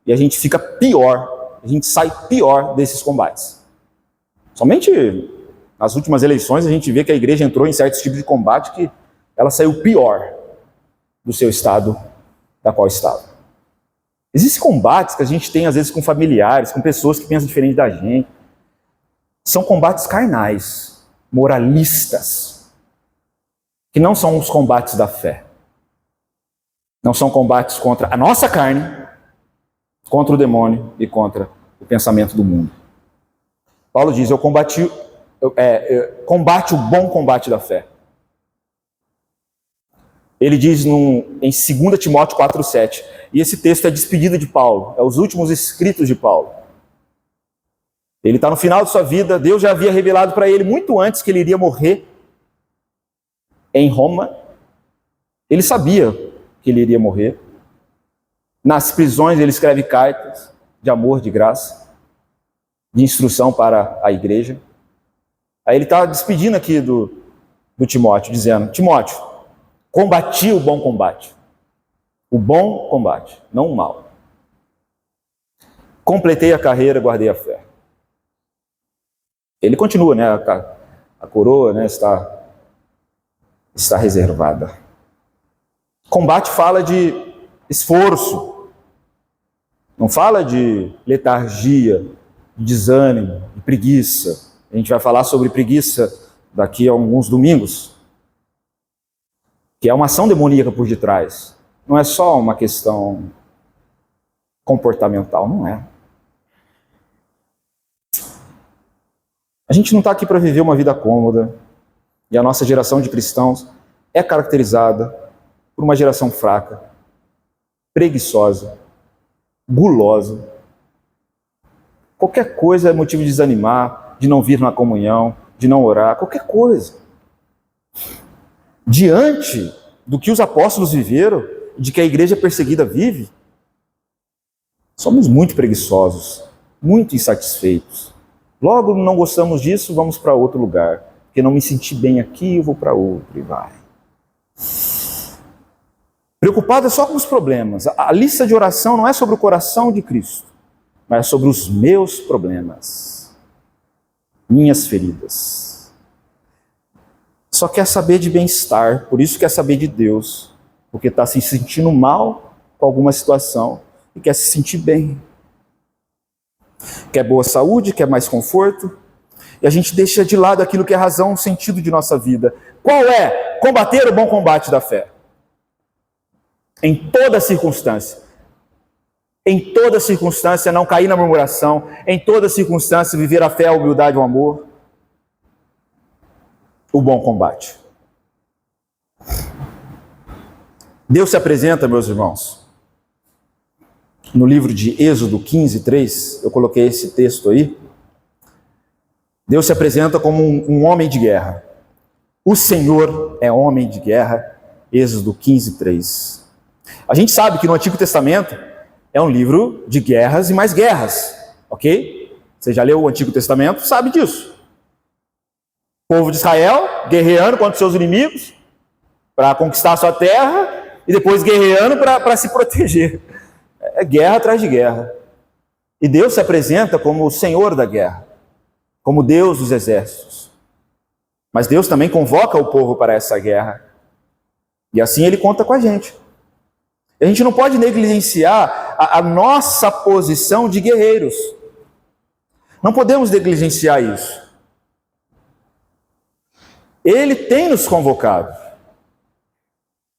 e a gente fica pior, a gente sai pior desses combates. Somente nas últimas eleições a gente vê que a igreja entrou em certos tipos de combate que ela saiu pior do seu estado, da qual estava. Existem combates que a gente tem às vezes com familiares, com pessoas que pensam diferente da gente. São combates carnais, moralistas, que não são os combates da fé. Não são combates contra a nossa carne, contra o demônio e contra o pensamento do mundo. Paulo diz, combate o bom combate da fé. Ele diz em 2 Timóteo 4,7, e esse texto é a despedida de Paulo, é os últimos escritos de Paulo. Ele está no final de sua vida, Deus já havia revelado para ele muito antes que ele iria morrer em Roma. Ele sabia que ele iria morrer. Nas prisões ele escreve cartas de amor, de graça, de instrução para a igreja. Aí ele está despedindo aqui do Timóteo, dizendo, Timóteo, combati o bom combate. O bom combate, não o mal. Completei a carreira, guardei a fé. Ele continua, né? A coroa, né, está reservada. Combate fala de esforço, não fala de letargia, de desânimo, de preguiça. A gente vai falar sobre preguiça daqui a alguns domingos, que é uma ação demoníaca por detrás. Não é só uma questão comportamental, não é. A gente não está aqui para viver uma vida cômoda, e a nossa geração de cristãos é caracterizada por uma geração fraca, preguiçosa, gulosa. Qualquer coisa é motivo de desanimar, de não vir na comunhão, de não orar, qualquer coisa. Diante do que os apóstolos viveram, de que a igreja perseguida vive, somos muito preguiçosos, muito insatisfeitos. Logo, não gostamos disso, vamos para outro lugar. Porque não me senti bem aqui, eu vou para outro e vai. Preocupado é só com os problemas. A lista de oração não é sobre o coração de Cristo, mas é sobre os meus problemas, minhas feridas. Só quer saber de bem-estar, por isso quer saber de Deus, porque está se sentindo mal com alguma situação e quer se sentir bem. Quer boa saúde, quer mais conforto, e a gente deixa de lado aquilo que é razão, sentido de nossa vida. Qual é? Combater o bom combate da fé. Em toda circunstância. Em toda circunstância, não cair na murmuração. Em toda circunstância, viver a fé, a humildade, o amor. O bom combate. Deus se apresenta, meus irmãos. No livro de Êxodo 15:3, eu coloquei esse texto aí. Deus se apresenta como um homem de guerra. O Senhor é homem de guerra. Êxodo 15:3. A gente sabe que no Antigo Testamento é um livro de guerras e mais guerras, ok? Você já leu o Antigo Testamento, sabe disso. O povo de Israel guerreando contra seus inimigos para conquistar a sua terra e depois guerreando para se proteger. É guerra atrás de guerra. E Deus se apresenta como o Senhor da guerra, como Deus dos exércitos. Mas Deus também convoca o povo para essa guerra. E assim Ele conta com a gente. A gente não pode negligenciar a nossa posição de guerreiros. Não podemos negligenciar isso. Ele tem nos convocado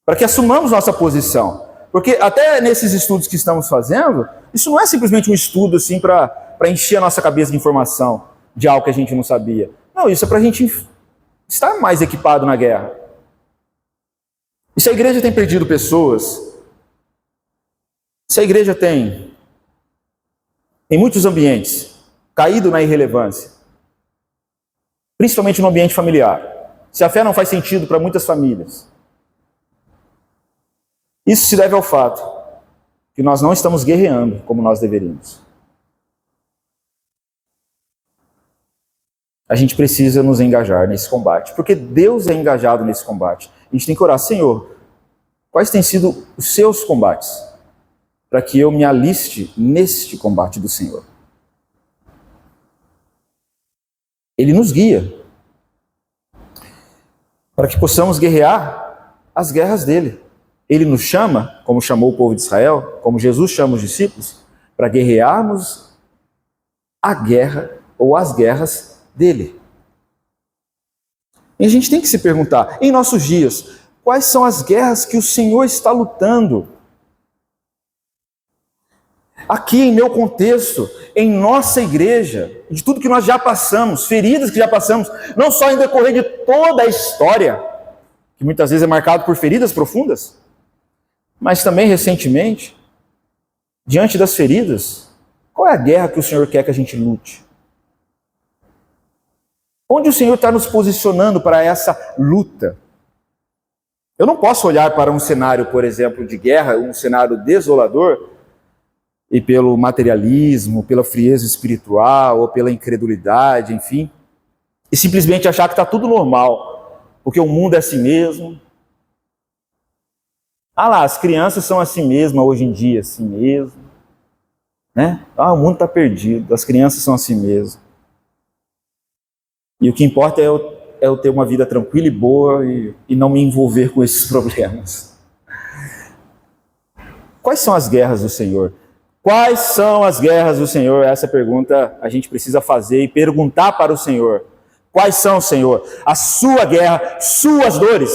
para que assumamos nossa posição. Porque até nesses estudos que estamos fazendo, isso não é simplesmente um estudo assim para encher a nossa cabeça de informação de algo que a gente não sabia. Não, isso é para a gente estar mais equipado na guerra. E se a igreja tem perdido pessoas, se a igreja tem, em muitos ambientes, caído na irrelevância, principalmente no ambiente familiar, se a fé não faz sentido para muitas famílias, isso se deve ao fato que nós não estamos guerreando como nós deveríamos. A gente precisa nos engajar nesse combate, porque Deus é engajado nesse combate. A gente tem que orar, Senhor, quais têm sido os seus combates, para que eu me aliste neste combate do Senhor. Ele nos guia, para que possamos guerrear as guerras dele. Ele nos chama, como chamou o povo de Israel, como Jesus chama os discípulos, para guerrearmos a guerra ou as guerras dele. E a gente tem que se perguntar, em nossos dias, quais são as guerras que o Senhor está lutando? Aqui em meu contexto, em nossa igreja, de tudo que nós já passamos, feridas que já passamos, não só em decorrer de toda a história, que muitas vezes é marcado por feridas profundas, mas também recentemente, diante das feridas, qual é a guerra que o Senhor quer que a gente lute? Onde o Senhor está nos posicionando para essa luta? Eu não posso olhar para um cenário, por exemplo, de guerra, um cenário desolador, e pelo materialismo, pela frieza espiritual, ou pela incredulidade, enfim, e simplesmente achar que está tudo normal, porque o mundo é assim mesmo. Ah lá, as crianças são assim mesmo, hoje em dia, assim mesmo. Né? Ah, o mundo está perdido, as crianças são assim mesmo. E o que importa é eu ter uma vida tranquila e boa e não me envolver com esses problemas. Quais são as guerras do Senhor? Quais são as guerras do Senhor? Essa pergunta a gente precisa fazer e perguntar para o Senhor. Quais são, Senhor? A sua guerra, suas dores.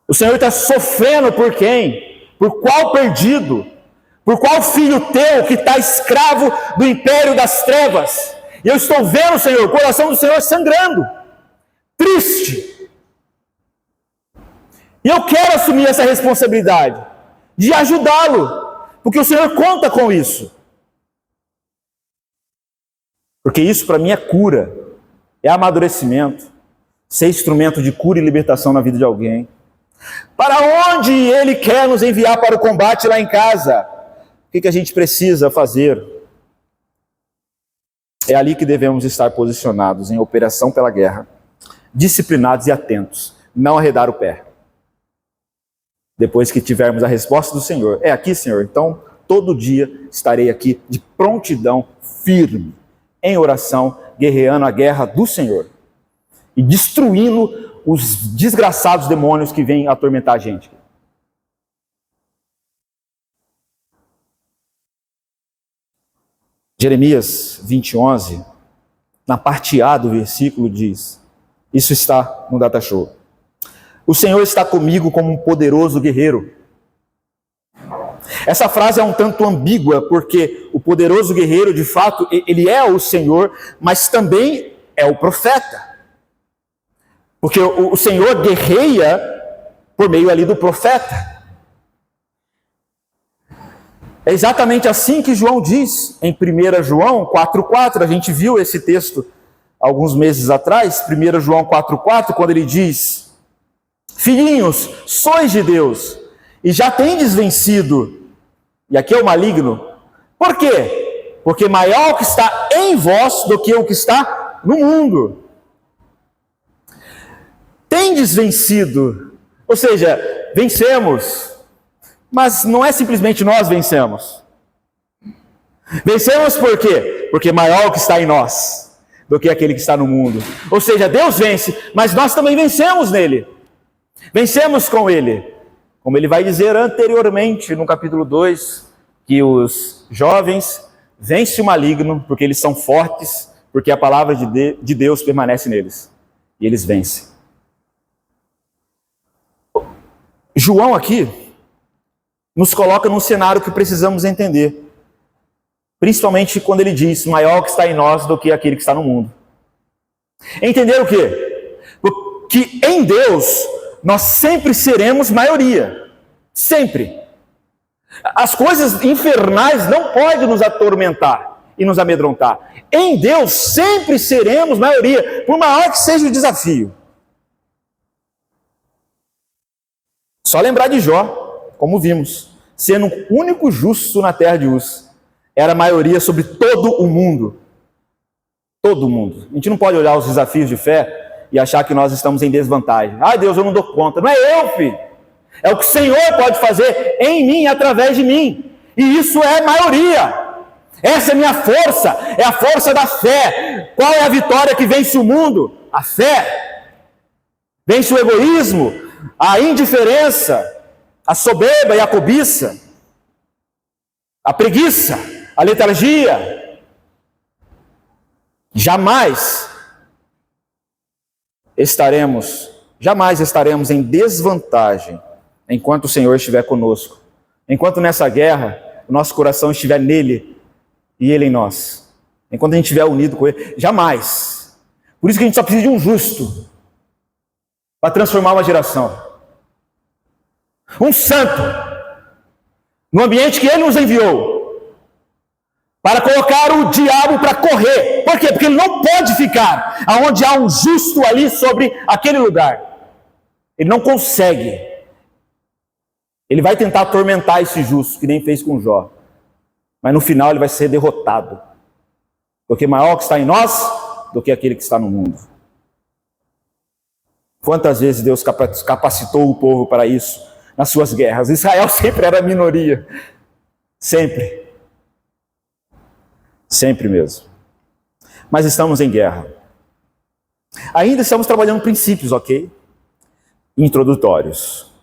O Senhor está sofrendo por quem? Por qual perdido? Por qual filho teu que está escravo do império das trevas? E eu estou vendo, Senhor, o coração do Senhor sangrando, triste. E eu quero assumir essa responsabilidade de ajudá-lo, porque o Senhor conta com isso. Porque isso para mim é cura, é amadurecimento, ser instrumento de cura e libertação na vida de alguém. Para onde Ele quer nos enviar para o combate lá em casa? O que a gente precisa fazer? É ali que devemos estar posicionados, em operação pela guerra, disciplinados e atentos, não arredar o pé. Depois que tivermos a resposta do Senhor, é aqui, Senhor, então todo dia estarei aqui de prontidão, firme, em oração, guerreando a guerra do Senhor e destruindo os desgraçados demônios que vêm atormentar a gente. Jeremias 20:11, na parte A do versículo diz, isso está no Data Show: o Senhor está comigo como um poderoso guerreiro. Essa frase é um tanto ambígua, porque o poderoso guerreiro, de fato, ele é o Senhor, mas também é o profeta. Porque o Senhor guerreia por meio ali do profeta. É exatamente assim que João diz em 1 João 4,4. A gente viu esse texto alguns meses atrás, 1 João 4,4, quando ele diz: filhinhos, sois de Deus, e já tendes vencido. E aqui é o maligno. Por quê? Porque maior o que está em vós do que o que está no mundo. Tendes vencido. Ou seja, vencemos. Mas não é simplesmente nós vencemos. Vencemos por quê? Porque maior o que está em nós do que aquele que está no mundo. Ou seja, Deus vence, mas nós também vencemos nele. Vencemos com ele. Como ele vai dizer anteriormente, no capítulo 2, que os jovens vencem o maligno, porque eles são fortes, porque a palavra de Deus permanece neles. E eles vencem. João aqui nos coloca num cenário que precisamos entender. Principalmente quando ele diz, maior que está em nós do que aquele que está no mundo. Entender o quê? Que em Deus nós sempre seremos maioria. Sempre. As coisas infernais não podem nos atormentar e nos amedrontar. Em Deus sempre seremos maioria, por maior que seja o desafio. Só lembrar de Jó, como vimos, sendo o único justo na terra de Uz. Era a maioria sobre todo o mundo. Todo mundo. A gente não pode olhar os desafios de fé e achar que nós estamos em desvantagem. Ai, Deus, eu não dou conta. Não é eu, filho. É o que o Senhor pode fazer em mim, através de mim. E isso é maioria. Essa é a minha força. É a força da fé. Qual é a vitória que vence o mundo? A fé. Vence o egoísmo, a indiferença, a soberba e a cobiça, a preguiça, a letargia. Jamais estaremos em desvantagem enquanto o Senhor estiver conosco. Enquanto nessa guerra, o nosso coração estiver nele e ele em nós. Enquanto a gente estiver unido com ele, jamais. Por isso que a gente só precisa de um justo para transformar uma geração. Um santo, no ambiente que ele nos enviou, para colocar o diabo para correr. Por quê? Porque ele não pode ficar aonde há um justo ali sobre aquele lugar. Ele não consegue. Ele vai tentar atormentar esse justo, que nem fez com Jó. Mas no final ele vai ser derrotado. Porque maior que está em nós do que aquele que está no mundo. Quantas vezes Deus capacitou o povo para isso nas suas guerras? Israel sempre era a minoria. Sempre. Sempre mesmo. Mas estamos em guerra. Ainda estamos trabalhando princípios, ok? Introdutórios.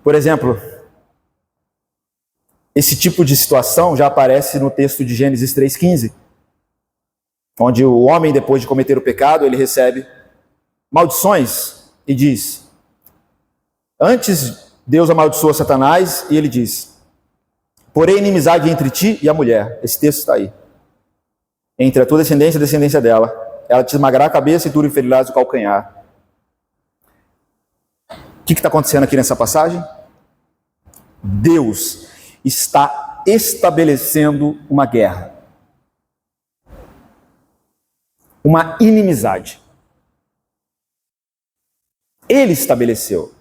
Por exemplo, esse tipo de situação já aparece no texto de Gênesis 3,15, onde o homem, depois de cometer o pecado, ele recebe maldições e diz: antes Deus amaldiçoa Satanás e ele diz: porém inimizade entre ti e a mulher. Esse texto está aí. Entre a tua descendência e a descendência dela, ela te esmagará a cabeça e tu lhe ferirás o calcanhar. O que está acontecendo aqui nessa passagem? Deus está estabelecendo uma guerra. uma inimizade. Ele estabeleceu.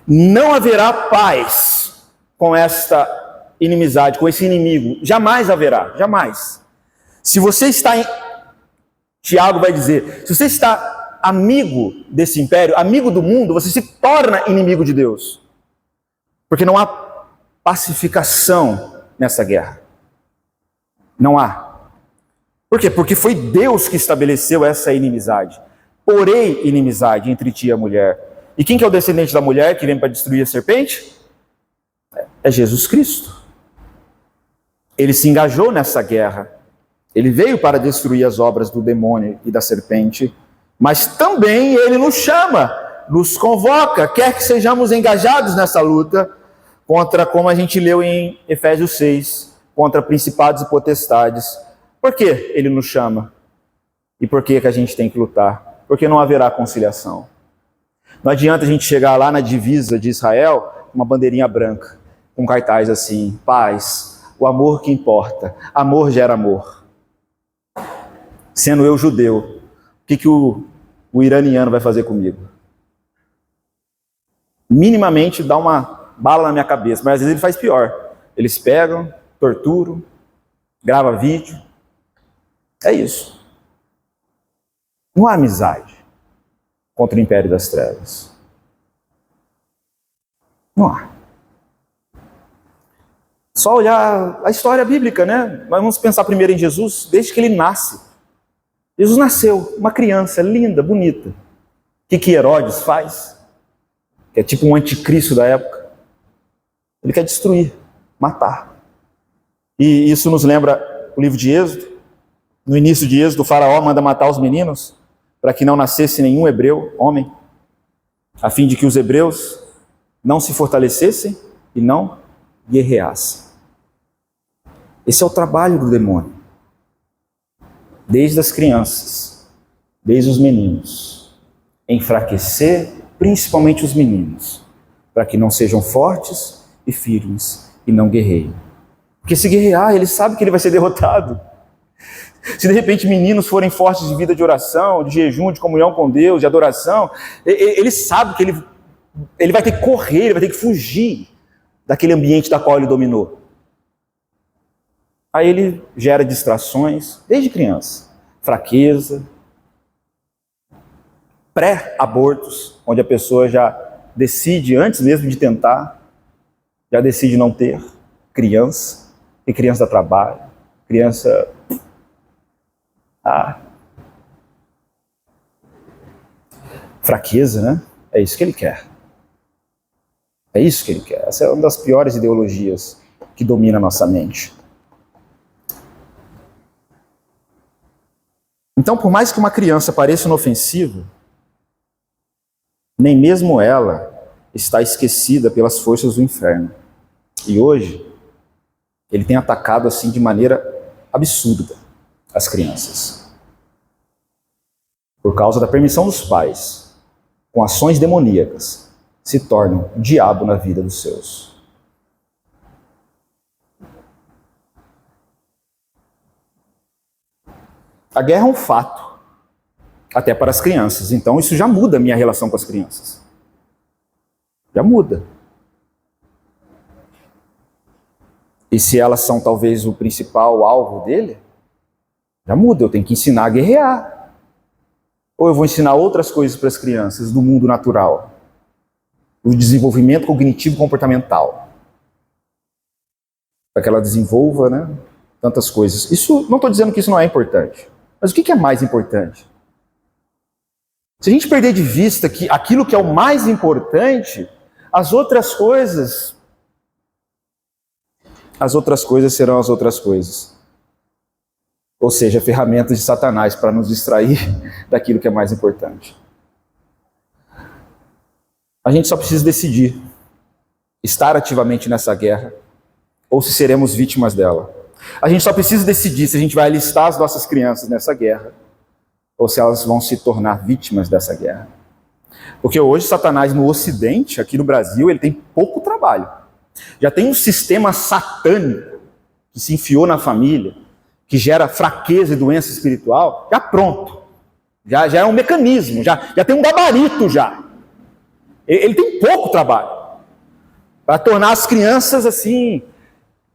Não haverá paz com esta inimizade, com esse inimigo. Jamais haverá, jamais. Se você está em... Tiago vai dizer, se você está amigo desse império, amigo do mundo, você se torna inimigo de Deus. Porque não há pacificação nessa guerra. Não há. Por quê? Porque foi Deus que estabeleceu essa inimizade. Porém, inimizade entre ti e a mulher. E quem que é o descendente da mulher que vem para destruir a serpente? É Jesus Cristo. Ele se engajou nessa guerra. Ele veio para destruir as obras do demônio e da serpente, mas também ele nos chama, nos convoca, quer que sejamos engajados nessa luta contra, como a gente leu em Efésios 6, contra principados e potestades. Por que ele nos chama? E por que a gente tem que lutar? Porque não haverá conciliação. Não adianta a gente chegar lá na divisa de Israel, uma bandeirinha branca, com cartaz assim, paz, o amor que importa, amor gera amor. Sendo eu judeu, o que o iraniano vai fazer comigo? Minimamente dá uma bala na minha cabeça, mas às vezes ele faz pior. Eles pegam, torturam, gravam vídeo. É isso. Não há amizade contra o império das trevas. Não há. Só olhar a história bíblica, né? Mas vamos pensar primeiro em Jesus, desde que ele nasce. Jesus nasceu, uma criança linda, bonita. O que Herodes faz? Que é tipo um anticristo da época. Ele quer destruir, matar. E isso nos lembra o livro de Êxodo. No início de Êxodo, o faraó manda matar os meninos para que não nascesse nenhum hebreu, homem, a fim de que os hebreus não se fortalecessem e não guerreassem. Esse é o trabalho do demônio. Desde as crianças, desde os meninos, enfraquecer principalmente os meninos, para que não sejam fortes e firmes e não guerreiem. Porque se guerrear, ele sabe que ele vai ser derrotado. Se de repente meninos forem fortes de vida de oração, de jejum, de comunhão com Deus, de adoração, ele sabe que ele vai ter que correr, ele vai ter que fugir daquele ambiente da qual ele dominou. Aí ele gera distrações, desde criança, fraqueza, pré-abortos, onde a pessoa já decide, antes mesmo de tentar, já decide não ter criança, e criança dá trabalho, criança... fraqueza, né? É isso que ele quer. É isso que ele quer. Essa é uma das piores ideologias que domina a nossa mente. Então, por mais que uma criança pareça inofensiva, nem mesmo ela está esquecida pelas forças do inferno. E hoje, ele tem atacado assim de maneira absurda as crianças. Por causa da permissão dos pais, com ações demoníacas, se tornam o diabo na vida dos seus. A guerra é um fato, até para as crianças. Então isso já muda a minha relação com as crianças. Já muda. E se elas são talvez o principal alvo dele, já muda. Eu tenho que ensinar a guerrear. Ou eu vou ensinar outras coisas para as crianças do mundo natural. O desenvolvimento cognitivo comportamental. Para que ela desenvolva, né, tantas coisas. Isso, não estou dizendo que isso não é importante. Mas o que é mais importante? Se a gente perder de vista que aquilo que é o mais importante, as outras coisas serão as outras coisas. Ou seja, ferramentas de Satanás para nos distrair daquilo que é mais importante. A gente só precisa decidir estar ativamente nessa guerra ou se seremos vítimas dela. A gente só precisa decidir se a gente vai alistar as nossas crianças nessa guerra ou se elas vão se tornar vítimas dessa guerra. Porque hoje Satanás no Ocidente, aqui no Brasil, ele tem pouco trabalho. Já tem um sistema satânico que se enfiou na família, que gera fraqueza e doença espiritual, já pronto. Já é um mecanismo, já tem um gabarito já. Ele tem pouco trabalho para tornar as crianças assim,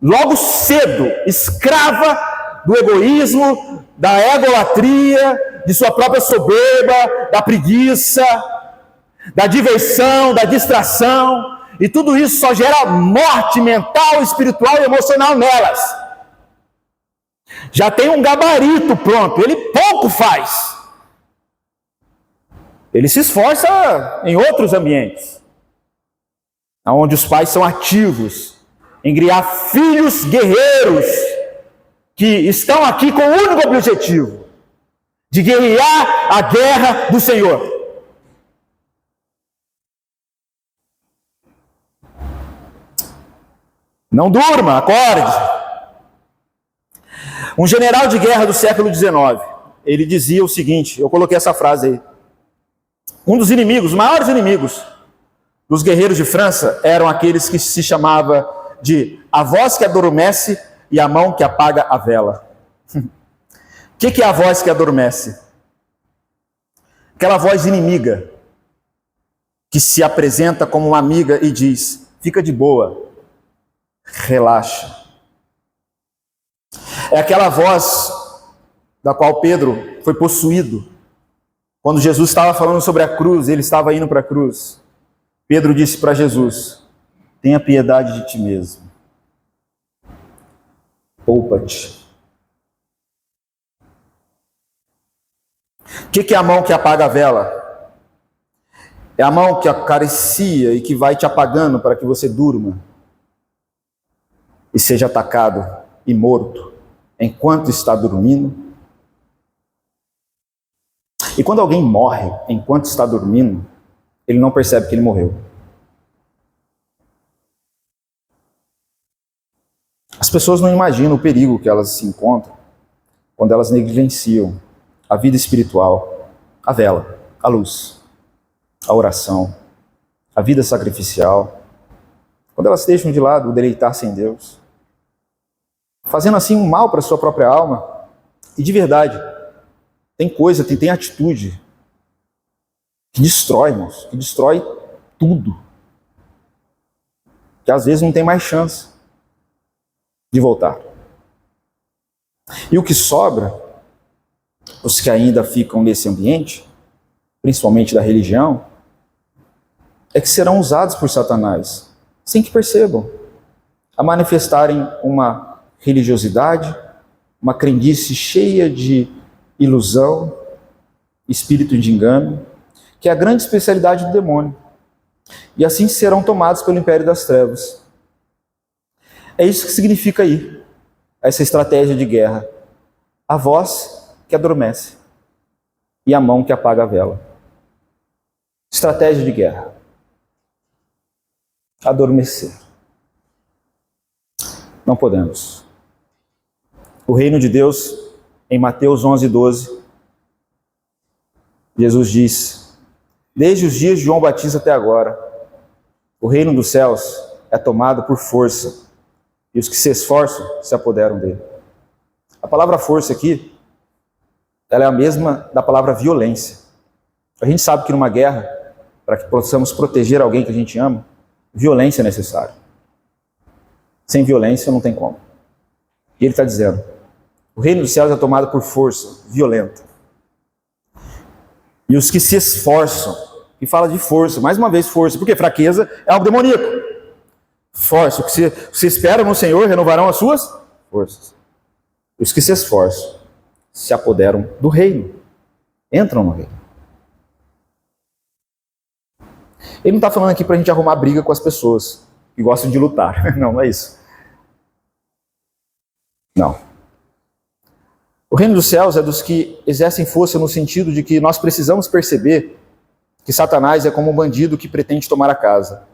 logo cedo, escrava do egoísmo, da egolatria, de sua própria soberba, da preguiça, da diversão, da distração, e tudo isso só gera morte mental, espiritual e emocional nelas. Já tem um gabarito pronto, ele pouco faz. Ele se esforça em outros ambientes, onde os pais são ativos, em criar filhos guerreiros, que estão aqui com o único objetivo, de guerrear a guerra do Senhor. Não durma, acorde. Um general de guerra do século XIX, ele dizia o seguinte, eu coloquei essa frase aí. Um dos inimigos, os maiores inimigos dos guerreiros de França eram aqueles que se chamava de a voz que adormece e a mão que apaga a vela. O que é a voz que adormece? Aquela voz inimiga que se apresenta como uma amiga e diz, fica de boa, relaxa. É aquela voz da qual Pedro foi possuído. Quando Jesus estava falando sobre a cruz, ele estava indo para a cruz. Pedro disse para Jesus, tenha piedade de ti mesmo. Poupa-te. O que é a mão que apaga a vela? É a mão que acaricia e que vai te apagando para que você durma e seja atacado e morto enquanto está dormindo. E quando alguém morre enquanto está dormindo, ele não percebe que ele morreu. As pessoas não imaginam o perigo que elas se encontram quando elas negligenciam a vida espiritual, a vela, a luz, a oração, a vida sacrificial, quando elas deixam de lado o deleitar-se em Deus, fazendo assim um mal para a sua própria alma. E de verdade, tem atitude que destrói, irmãos, que destrói tudo, que às vezes não tem mais chance de voltar. E o que sobra, os que ainda ficam nesse ambiente, principalmente da religião, é que serão usados por Satanás, sem que percebam, a manifestarem uma religiosidade, uma crendice cheia de ilusão, espírito de engano, que é a grande especialidade do demônio. E assim serão tomados pelo império das trevas. É isso que significa aí, essa estratégia de guerra. A voz que adormece e a mão que apaga a vela. Estratégia de guerra. Adormecer. Não podemos. O reino de Deus, em Mateus 11:12, Jesus diz, desde os dias de João Batista até agora, o reino dos céus é tomado por força, e os que se esforçam se apoderam dele. A palavra força aqui, ela é a mesma da palavra violência. A gente sabe que numa guerra, para que possamos proteger alguém que a gente ama, violência é necessária. Sem violência não tem como. E ele está dizendo, o reino dos céus é tomado por força violenta. E os que se esforçam, e fala de força, mais uma vez força, porque fraqueza é algo demoníaco. Força, o que se espera no Senhor renovarão as suas forças. Os que se esforçam se apoderam do reino, entram no reino. Ele não está falando aqui para a gente arrumar briga com as pessoas que gostam de lutar. Não é isso. Não. O reino dos céus é dos que exercem força no sentido de que nós precisamos perceber que Satanás é como um bandido que pretende tomar a casa.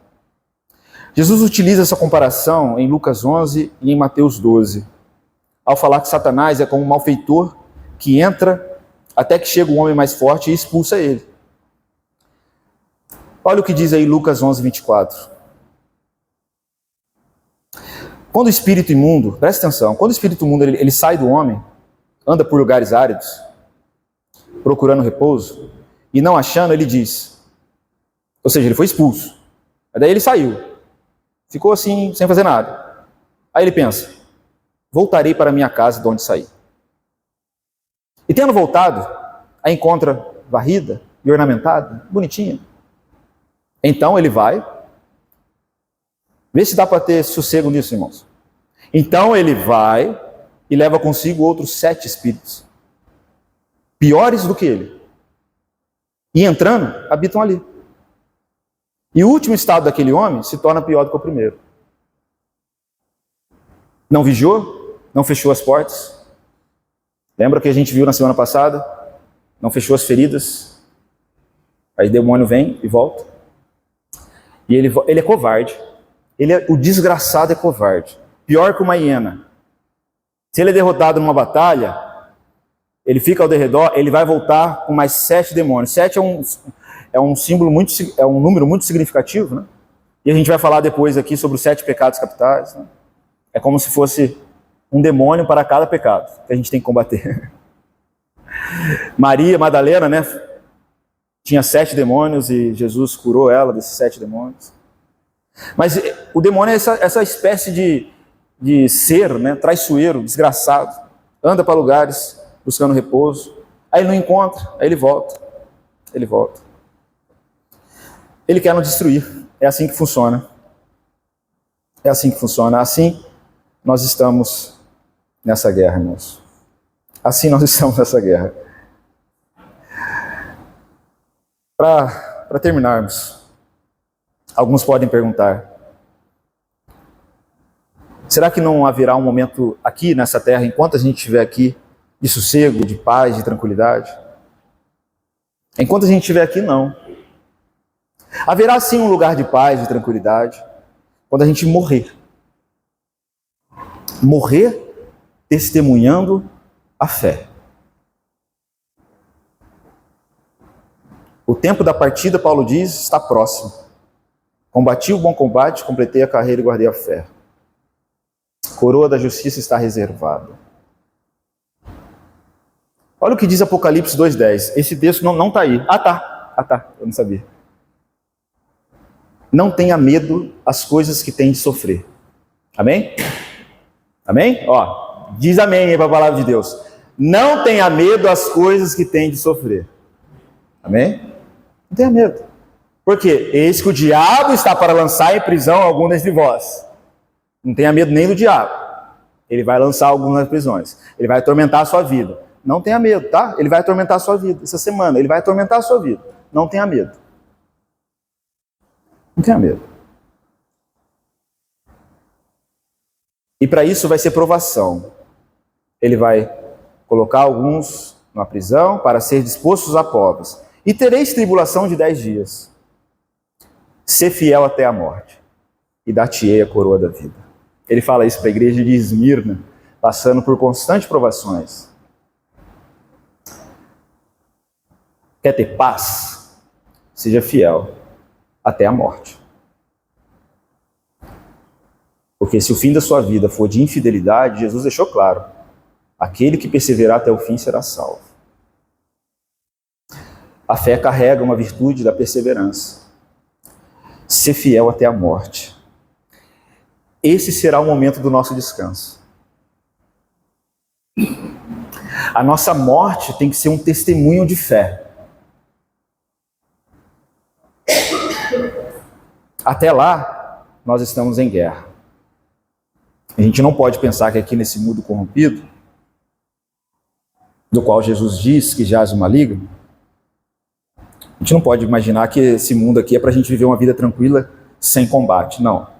Jesus utiliza essa comparação em Lucas 11 e em Mateus 12, ao falar que Satanás é como um malfeitor que entra até que chega um homem mais forte e expulsa ele. Olha o que diz aí Lucas 11:24. Quando o espírito imundo, presta atenção, quando o espírito imundo ele sai do homem, anda por lugares áridos, procurando repouso, e não achando, ele diz, ou seja, ele foi expulso. Aí daí ele saiu, ficou assim, sem fazer nada. Aí ele pensa, voltarei para minha casa de onde saí. E tendo voltado, a encontra varrida e ornamentada, bonitinha. Então ele vai, vê se dá para ter sossego nisso, irmãos. Então ele vai e leva consigo outros 7 espíritos, piores do que ele. E entrando, habitam ali. E o último estado daquele homem se torna pior do que o primeiro. Não vigiou, não fechou as portas. Lembra que a gente viu na semana passada? Não fechou as feridas. Aí o demônio vem e volta. E ele é covarde. O desgraçado é covarde. Pior que uma hiena. Se ele é derrotado numa batalha, ele fica ao derredor, ele vai voltar com mais 7 demônios. 7 é um símbolo é um número muito significativo, né? E a gente vai falar depois aqui sobre os 7 pecados capitais, né? É como se fosse um demônio para cada pecado que a gente tem que combater. Maria Madalena, né? Tinha 7 demônios e Jesus curou ela desses 7 demônios. Mas o demônio é essa espécie de ser, né? Traiçoeiro, desgraçado. Anda para lugares buscando repouso. Aí ele não encontra, aí ele volta. Ele volta. Ele quer nos destruir. É assim que funciona. É assim que funciona. Assim nós estamos nessa guerra, irmãos. Assim nós estamos nessa guerra. Para terminarmos, alguns podem perguntar, será que não haverá um momento aqui nessa terra, enquanto a gente estiver aqui, de sossego, de paz, de tranquilidade? Enquanto a gente estiver aqui, não. Haverá sim um lugar de paz, de tranquilidade, quando a gente morrer. Morrer testemunhando a fé. O tempo da partida, Paulo diz, está próximo. Combati o bom combate, completei a carreira e guardei a fé. Coroa da justiça está reservada. Olha o que diz Apocalipse 2:10. Esse texto não está aí. Ah, tá. Eu não sabia. Não tenha medo as coisas que tem de sofrer. Amém? Amém? Ó, diz amém aí para a palavra de Deus. Não tenha medo as coisas que tem de sofrer. Amém? Não tenha medo. Por quê? Eis que o diabo está para lançar em prisão algum dentre vós. Não tenha medo nem do diabo. Ele vai lançar alguns nas prisões. Ele vai atormentar a sua vida. Não tenha medo, tá? Ele vai atormentar a sua vida. Essa semana, ele vai atormentar a sua vida. Não tenha medo. Não tenha medo. E para isso vai ser provação. Ele vai colocar alguns na prisão para ser dispostos a povos. E tereis tribulação de 10 dias. Ser fiel até a morte. E dar-te-ei a coroa da vida. Ele fala isso para a igreja de Esmirna, passando por constantes provações. Quer ter paz? Seja fiel até a morte. Porque se o fim da sua vida for de infidelidade, Jesus deixou claro, aquele que perseverar até o fim será salvo. A fé carrega uma virtude da perseverança. Ser fiel até a morte. Esse será o momento do nosso descanso. A nossa morte tem que ser um testemunho de fé. Até lá, nós estamos em guerra. A gente não pode pensar que aqui nesse mundo corrompido, do qual Jesus diz que jaz o maligno, a gente não pode imaginar que esse mundo aqui é para a gente viver uma vida tranquila, sem combate. Não.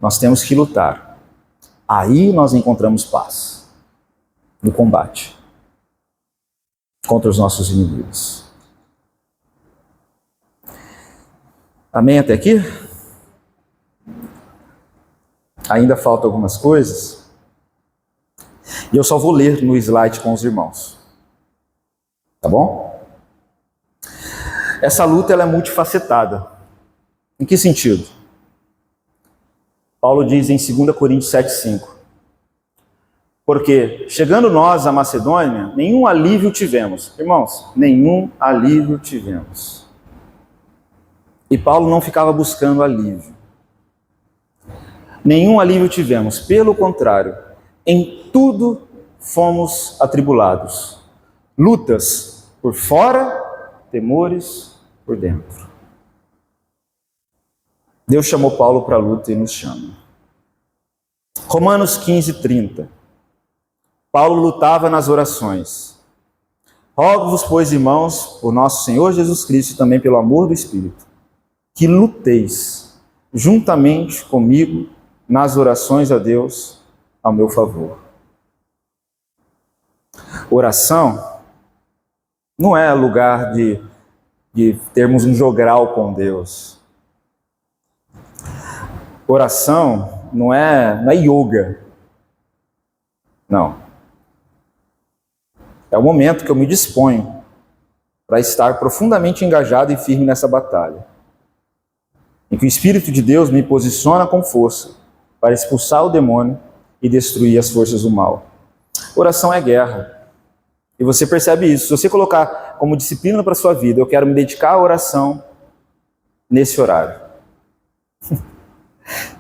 Nós temos que lutar. Aí nós encontramos paz. No combate. Contra os nossos inimigos. Amém até aqui? Ainda faltam algumas coisas. E eu só vou ler no slide com os irmãos. Tá bom? Essa luta ela é multifacetada. Em que sentido? Paulo diz em 2 Coríntios 7,5: Porque, chegando nós à Macedônia, nenhum alívio tivemos. Irmãos, nenhum alívio tivemos. E Paulo não ficava buscando alívio. Nenhum alívio tivemos. Pelo contrário, em tudo fomos atribulados. Lutas por fora, temores por dentro. Deus chamou Paulo para a luta e nos chama. Romanos 15:30. Paulo lutava nas orações. Rogo-vos, pois, irmãos, por nosso Senhor Jesus Cristo e também pelo amor do Espírito, que luteis juntamente comigo nas orações a Deus ao meu favor. Oração não é lugar de termos um jogral com Deus. Oração não é yoga. Não. É o momento que eu me disponho para estar profundamente engajado e firme nessa batalha, em que o Espírito de Deus me posiciona com força para expulsar o demônio e destruir as forças do mal. Oração é guerra. E você percebe isso. Se você colocar como disciplina para a sua vida, eu quero me dedicar à oração nesse horário.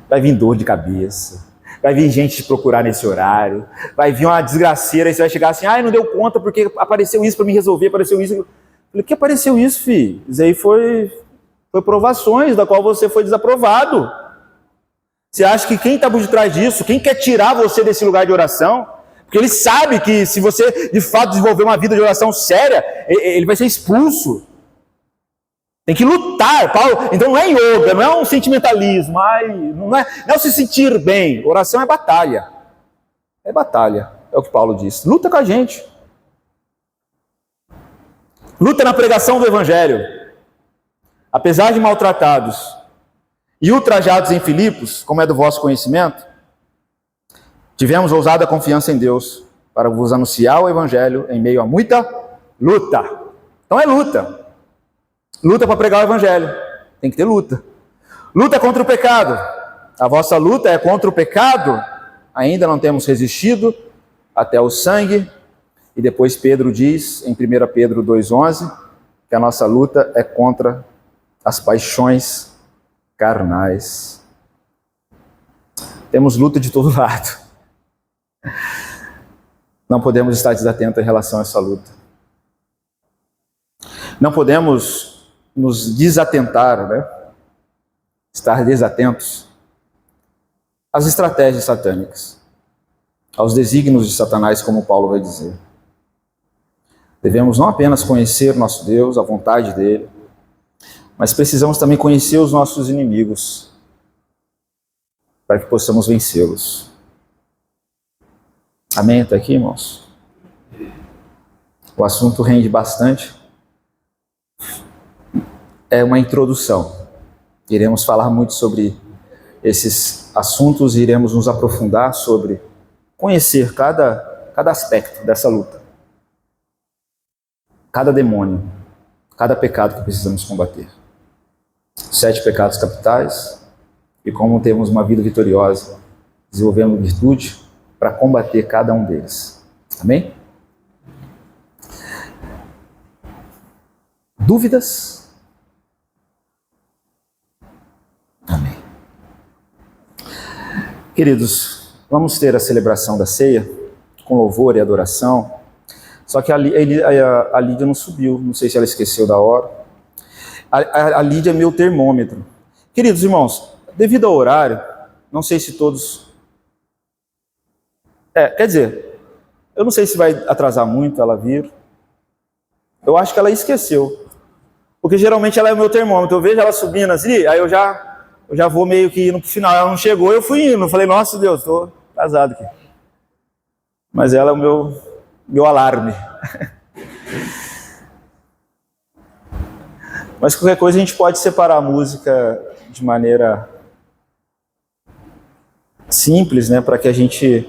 Vai vir dor de cabeça. Vai vir gente te procurar nesse horário. Vai vir uma desgraceira e você vai chegar assim, não deu conta porque apareceu isso para me resolver, apareceu isso. Eu falei, que apareceu isso, filho? Isso aí foi provações da qual você foi desaprovado. Você acha que quem está por detrás disso, quem quer tirar você desse lugar de oração, porque ele sabe que se você de fato desenvolver uma vida de oração séria, ele vai ser expulso. Tem que lutar, Paulo. Então não é yoga, não é um sentimentalismo, não é se sentir bem. Oração é batalha. É batalha, é o que Paulo diz. Luta com a gente. Luta na pregação do Evangelho. Apesar de maltratados e ultrajados em Filipos, como é do vosso conhecimento, tivemos ousada confiança em Deus para vos anunciar o Evangelho em meio a muita luta. Então é luta. Luta para pregar o Evangelho. Tem que ter luta. Luta contra o pecado. A vossa luta é contra o pecado. Ainda não temos resistido até o sangue. E depois Pedro diz, em 1 Pedro 2,11, que a nossa luta é contra as paixões carnais. Temos luta de todo lado. Não podemos estar desatentos em relação a essa luta. Não podemos nos desatentar, estar desatentos às estratégias satânicas, aos desígnios de Satanás, como Paulo vai dizer. Devemos não apenas conhecer nosso Deus, a vontade dele, mas precisamos também conhecer os nossos inimigos, para que possamos vencê-los. Amém? Até aqui, irmãos? O assunto rende bastante. É uma introdução. Iremos falar muito sobre esses assuntos e iremos nos aprofundar sobre conhecer cada aspecto dessa luta. Cada demônio, cada pecado que precisamos combater. 7 pecados capitais e como temos uma vida vitoriosa, desenvolvendo virtude para combater cada um deles. Amém? Dúvidas? Amém. Queridos, vamos ter a celebração da ceia com louvor e adoração. Só que a Lídia não subiu, não sei se ela esqueceu da hora. A Lídia é meu termômetro. Queridos irmãos, devido ao horário, não sei se todos... quer dizer, eu não sei se vai atrasar muito ela vir. Eu acho que ela esqueceu. Porque geralmente ela é o meu termômetro. Eu vejo ela subindo assim, aí eu já vou meio que indo pro final. Ela não chegou, eu fui indo. Eu falei, nossa Deus, estou atrasado aqui. Mas ela é o meu alarme. Mas qualquer coisa a gente pode separar a música de maneira simples, para que a gente